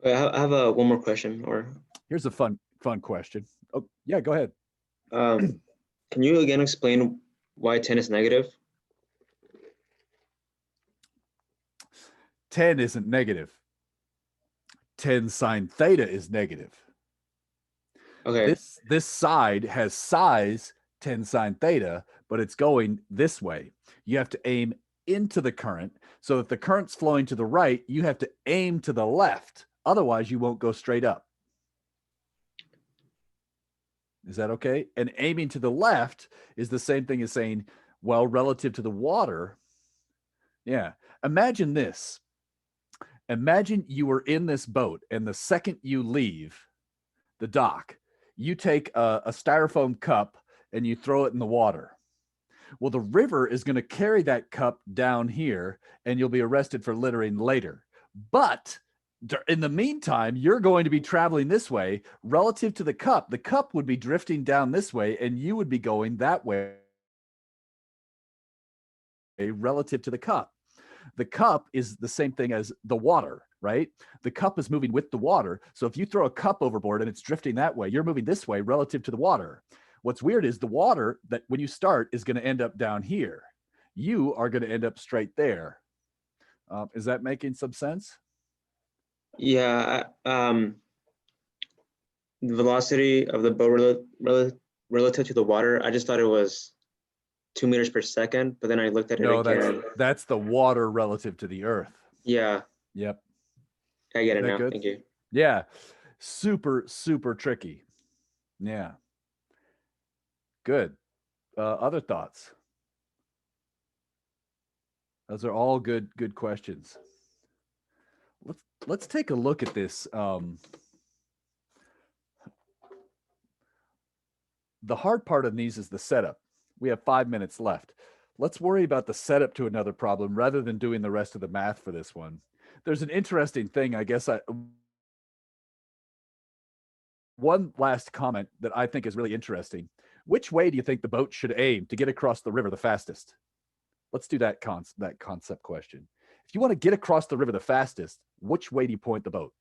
have one more question, or Here's a fun question. Oh, yeah, go ahead. can you again explain why 10 is negative? 10 isn't negative. 10 sine theta is negative. Okay. This side has size 10 sine theta, but it's going this way. You have to aim into the current. So if the current's flowing to the right, you have to aim to the left. Otherwise, you won't go straight up. Is that okay? And aiming to the left is the same thing as saying, well, relative to the water. Yeah. Imagine this. Imagine you were in this boat, and the second you leave the dock, you take a styrofoam cup and you throw it in the water. Well, the river is going to carry that cup down here, and you'll be arrested for littering later. But in the meantime, you're going to be traveling this way relative to the cup. The cup would be drifting down this way, and you would be going that way relative to the cup. The cup is the same thing as the water, right? The cup is moving with the water. So if you throw a cup overboard and it's drifting that way, you're moving this way relative to the water. What's weird is the water that when you start is going to end up down here. You are going to end up straight there. Is that making some sense? Yeah. The velocity of the boat relative to the water, I just thought it was 2 meters per second, but then I looked at it No, again. that's the water relative to the earth. Yeah, Yep. I get it Is that now. good? Thank you. Yeah. Super, super tricky. Yeah. Good. Other thoughts? Those are all good questions. Let's take a look at this. The hard part of these is the setup. We have 5 minutes left. Let's worry about the setup to another problem rather than doing the rest of the math for this one. There's an interesting thing, I guess. One last comment that I think is really interesting. Which way do you think the boat should aim to get across the river the fastest? Let's do that concept question. If you want to get across the river the fastest, which way do you point the boat?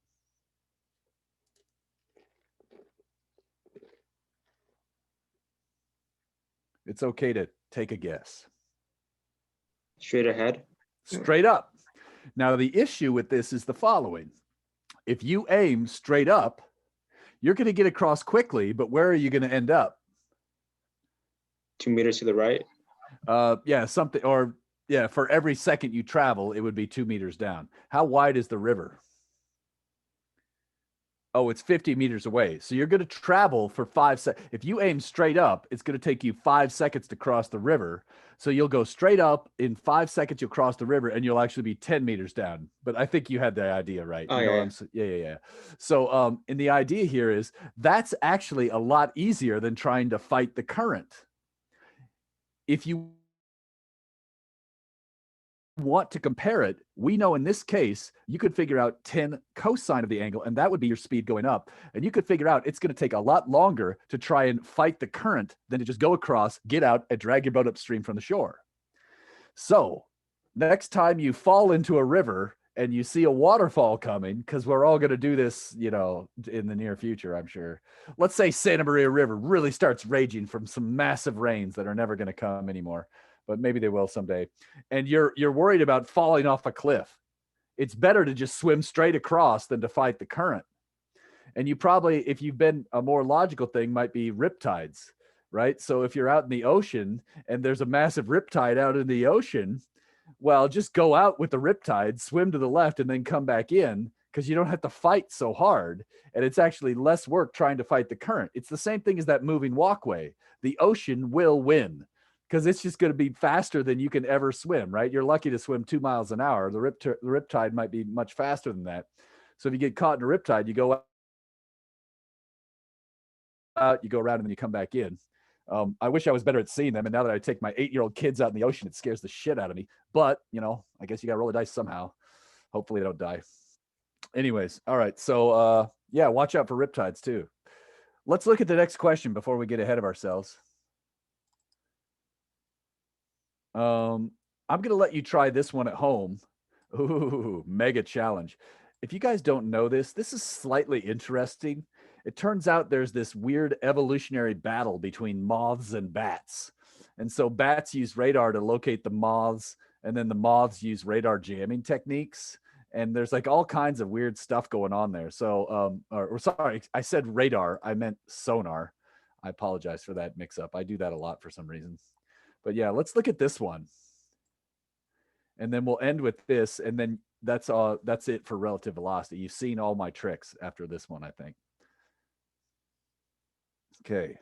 It's okay to take a guess. Straight ahead. Straight up. Now, the issue with this is the following. If you aim straight up, you're going to get across quickly, but where are you going to end up? 2 meters to the right. Yeah, something, or yeah, for every second you travel, it would be 2 meters down. How wide is the river? Oh, it's 50 meters away. So you're going to travel for 5 seconds. If you aim straight up, it's going to take you 5 seconds to cross the river. So you'll go straight up. In 5 seconds, you'll cross the river, and you'll actually be 10 meters down. But I think you had the idea right. Oh, You know yeah. what I'm yeah. So, and the idea here is that's actually a lot easier than trying to fight the current. If you want to compare it, we know in this case, you could figure out 10 cosine of the angle, and that would be your speed going up. And you could figure out it's going to take a lot longer to try and fight the current than to just go across, get out, and drag your boat upstream from the shore. So next time you fall into a river and you see a waterfall coming, because we're all going to do this, you know, in the near future, I'm sure. Let's say Santa Maria River really starts raging from some massive rains that are never going to come anymore, but maybe they will someday. And you're worried about falling off a cliff. It's better to just swim straight across than to fight the current. And you probably, if you've been, a more logical thing might be riptides, right? So if you're out in the ocean and there's a massive riptide out in the ocean, well, just go out with the riptide, swim to the left, and then come back in, because you don't have to fight so hard. And it's actually less work trying to fight the current. It's the same thing as that moving walkway. The ocean will win, because it's just going to be faster than you can ever swim, right? You're lucky to swim 2 miles an hour. The riptide might be much faster than that. So if you get caught in a riptide, you go out, you go around, and then you come back in. I wish I was better at seeing them. And now that I take my 8-year-old kids out in the ocean, it scares the shit out of me. But, you know, I guess you got to roll the dice somehow. Hopefully they don't die. Anyways, all right. So, yeah, watch out for riptides too. Let's look at the next question before we get ahead of ourselves. I'm going to let you try this one at home. Ooh, mega challenge. If you guys don't know this, this is slightly interesting. It turns out there's this weird evolutionary battle between moths and bats. And so bats use radar to locate the moths, and then the moths use radar jamming techniques. And there's like all kinds of weird stuff going on there. So, or sorry, I said radar, I meant sonar. I apologize for that mix up. I do that a lot for some reason. But yeah, let's look at this one. And then we'll end with this, and then that's it for relative velocity. You've seen all my tricks after this one, I think. Okay.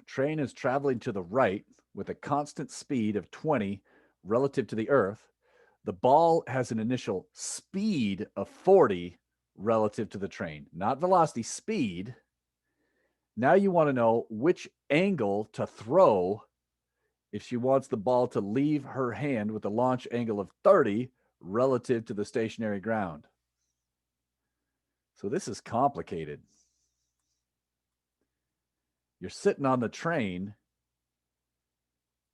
Train is traveling to the right with a constant speed of 20 relative to the Earth. The ball has an initial speed of 40 relative to the train, not velocity, speed. Now you want to know which angle to throw if she wants the ball to leave her hand with a launch angle of 30 relative to the stationary ground. So this is complicated. You're sitting on the train.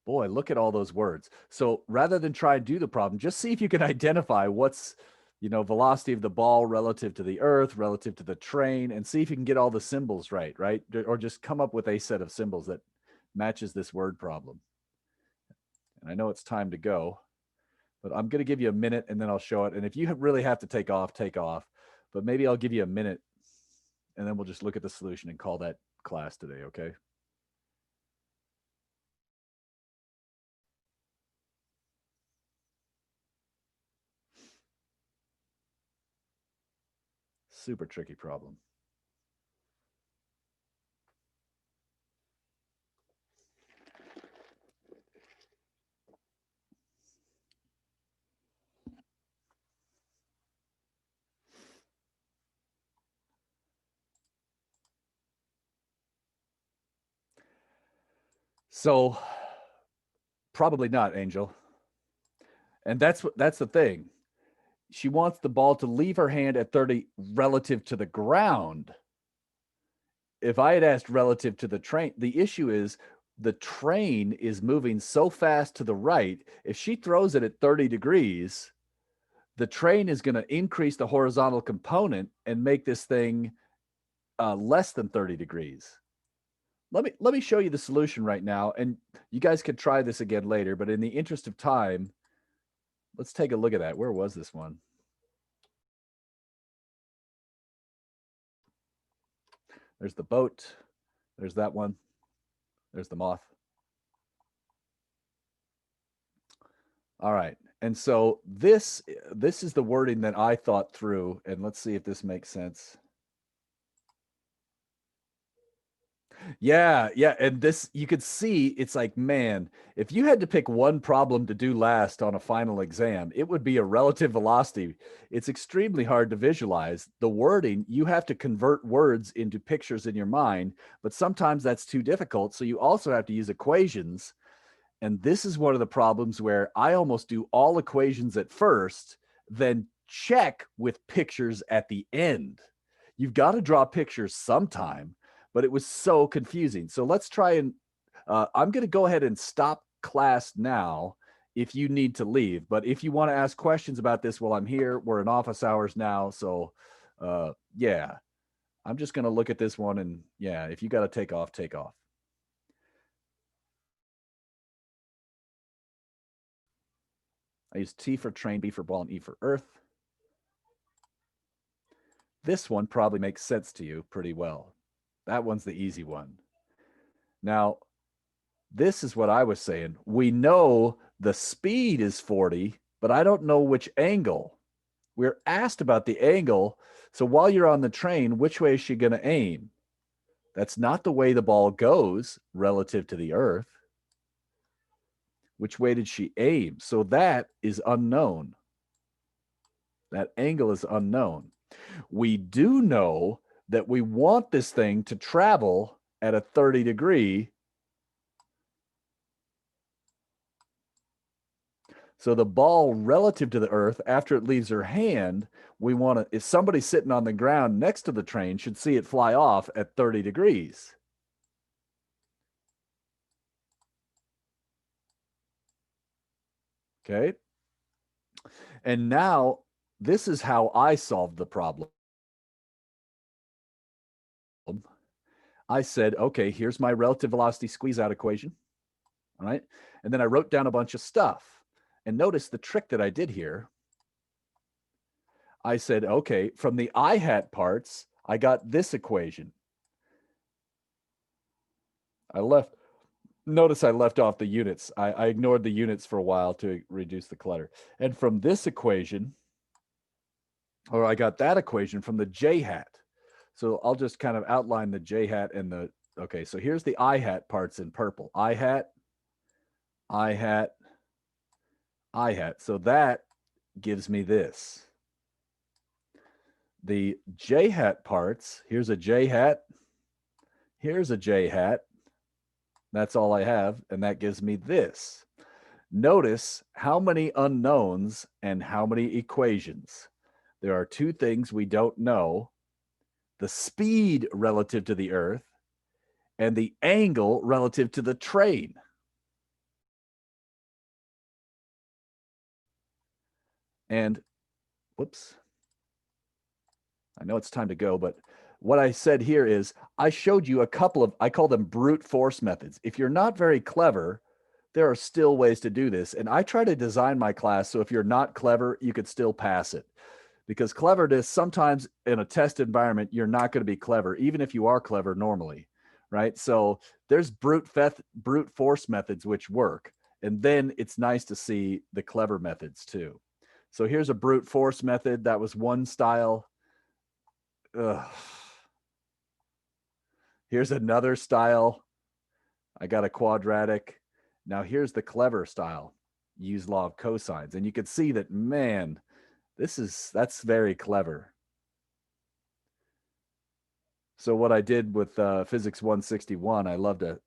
Boy, look at all those words. So rather than try and do the problem, just see if you can identify what's, velocity of the ball relative to the Earth, relative to the train, and see if you can get all the symbols right? Or just come up with a set of symbols that matches this word problem. And I know it's time to go, but I'm going to give you a minute and then I'll show it. And if you really have to take off, take off. But maybe I'll give you a minute and then we'll just look at the solution and call that class today, okay? Super tricky problem. So probably not, Angel. And that's the thing. She wants the ball to leave her hand at 30 relative to the ground. If I had asked relative to the train, the issue is the train is moving so fast to the right. If she throws it at 30 degrees, the train is going to increase the horizontal component and make this thing less than 30 degrees. Let me show you the solution right now, and you guys could try this again later, but in the interest of time, let's take a look at that. Where was this one? There's the boat. There's that one. There's the moth. All right. And so this is the wording that I thought through, and let's see if this makes sense. Yeah. And this, you could see, it's like, man, if you had to pick one problem to do last on a final exam, it would be a relative velocity. It's extremely hard to visualize. The wording, you have to convert words into pictures in your mind, but sometimes that's too difficult. So you also have to use equations. And this is one of the problems where I almost do all equations at first, then check with pictures at the end. You've got to draw pictures sometime, but it was so confusing. So let's try and I'm going to go ahead and stop class now if you need to leave. But if you want to ask questions about this while I'm here, we're in office hours now. So yeah, I'm just going to look at this one. And yeah, if you got to take off, take off. I use T for train, B for ball, and E for earth. This one probably makes sense to you pretty well. That one's the easy one. Now, this is what I was saying. We know the speed is 40, but I don't know which angle. We're asked about the angle. So while you're on the train, which way is she going to aim? That's not the way the ball goes relative to the earth. Which way did she aim? So that is unknown. That angle is unknown. We do know that we want this thing to travel at a 30 degree. So the ball relative to the earth, after it leaves her hand, we want to, if somebody's sitting on the ground next to the train, should see it fly off at 30 degrees. Okay. And now this is how I solved the problem. I said, okay, here's my relative velocity squeeze out equation. All right. And then I wrote down a bunch of stuff. And notice the trick that I did here. I said, okay, from the I hat parts, I got this equation. Notice I left off the units. I ignored the units for a while to reduce the clutter. And from this equation, or I got that equation from the J hat. So I'll just kind of outline the J hat and the, okay, so here's the I hat parts in purple. I hat, I hat, I hat. So that gives me this. The J hat parts, here's a J hat, here's a J hat. That's all I have, and that gives me this. Notice how many unknowns and how many equations. There are two things we don't know: the speed relative to the Earth and the angle relative to the train. And, whoops. I know it's time to go, but what I said here is I showed you a couple of, I call them brute force methods. If you're not very clever, there are still ways to do this. And I try to design my class so if you're not clever, you could still pass it. Because cleverness, sometimes in a test environment, you're not going to be clever, even if you are clever normally, right? So there's brute force methods which work. And then it's nice to see the clever methods too. So here's a brute force method. That was one style. Ugh. Here's another style. I got a quadratic. Now here's the clever style. Use law of cosines. And you can see that, man, that's very clever. So what I did with Physics 161, I love to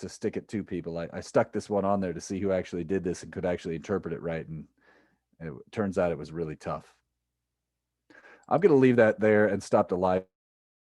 stick it to people. I stuck this one on there to see who actually did this and could actually interpret it right. And it turns out it was really tough. I'm going to leave that there and stop the live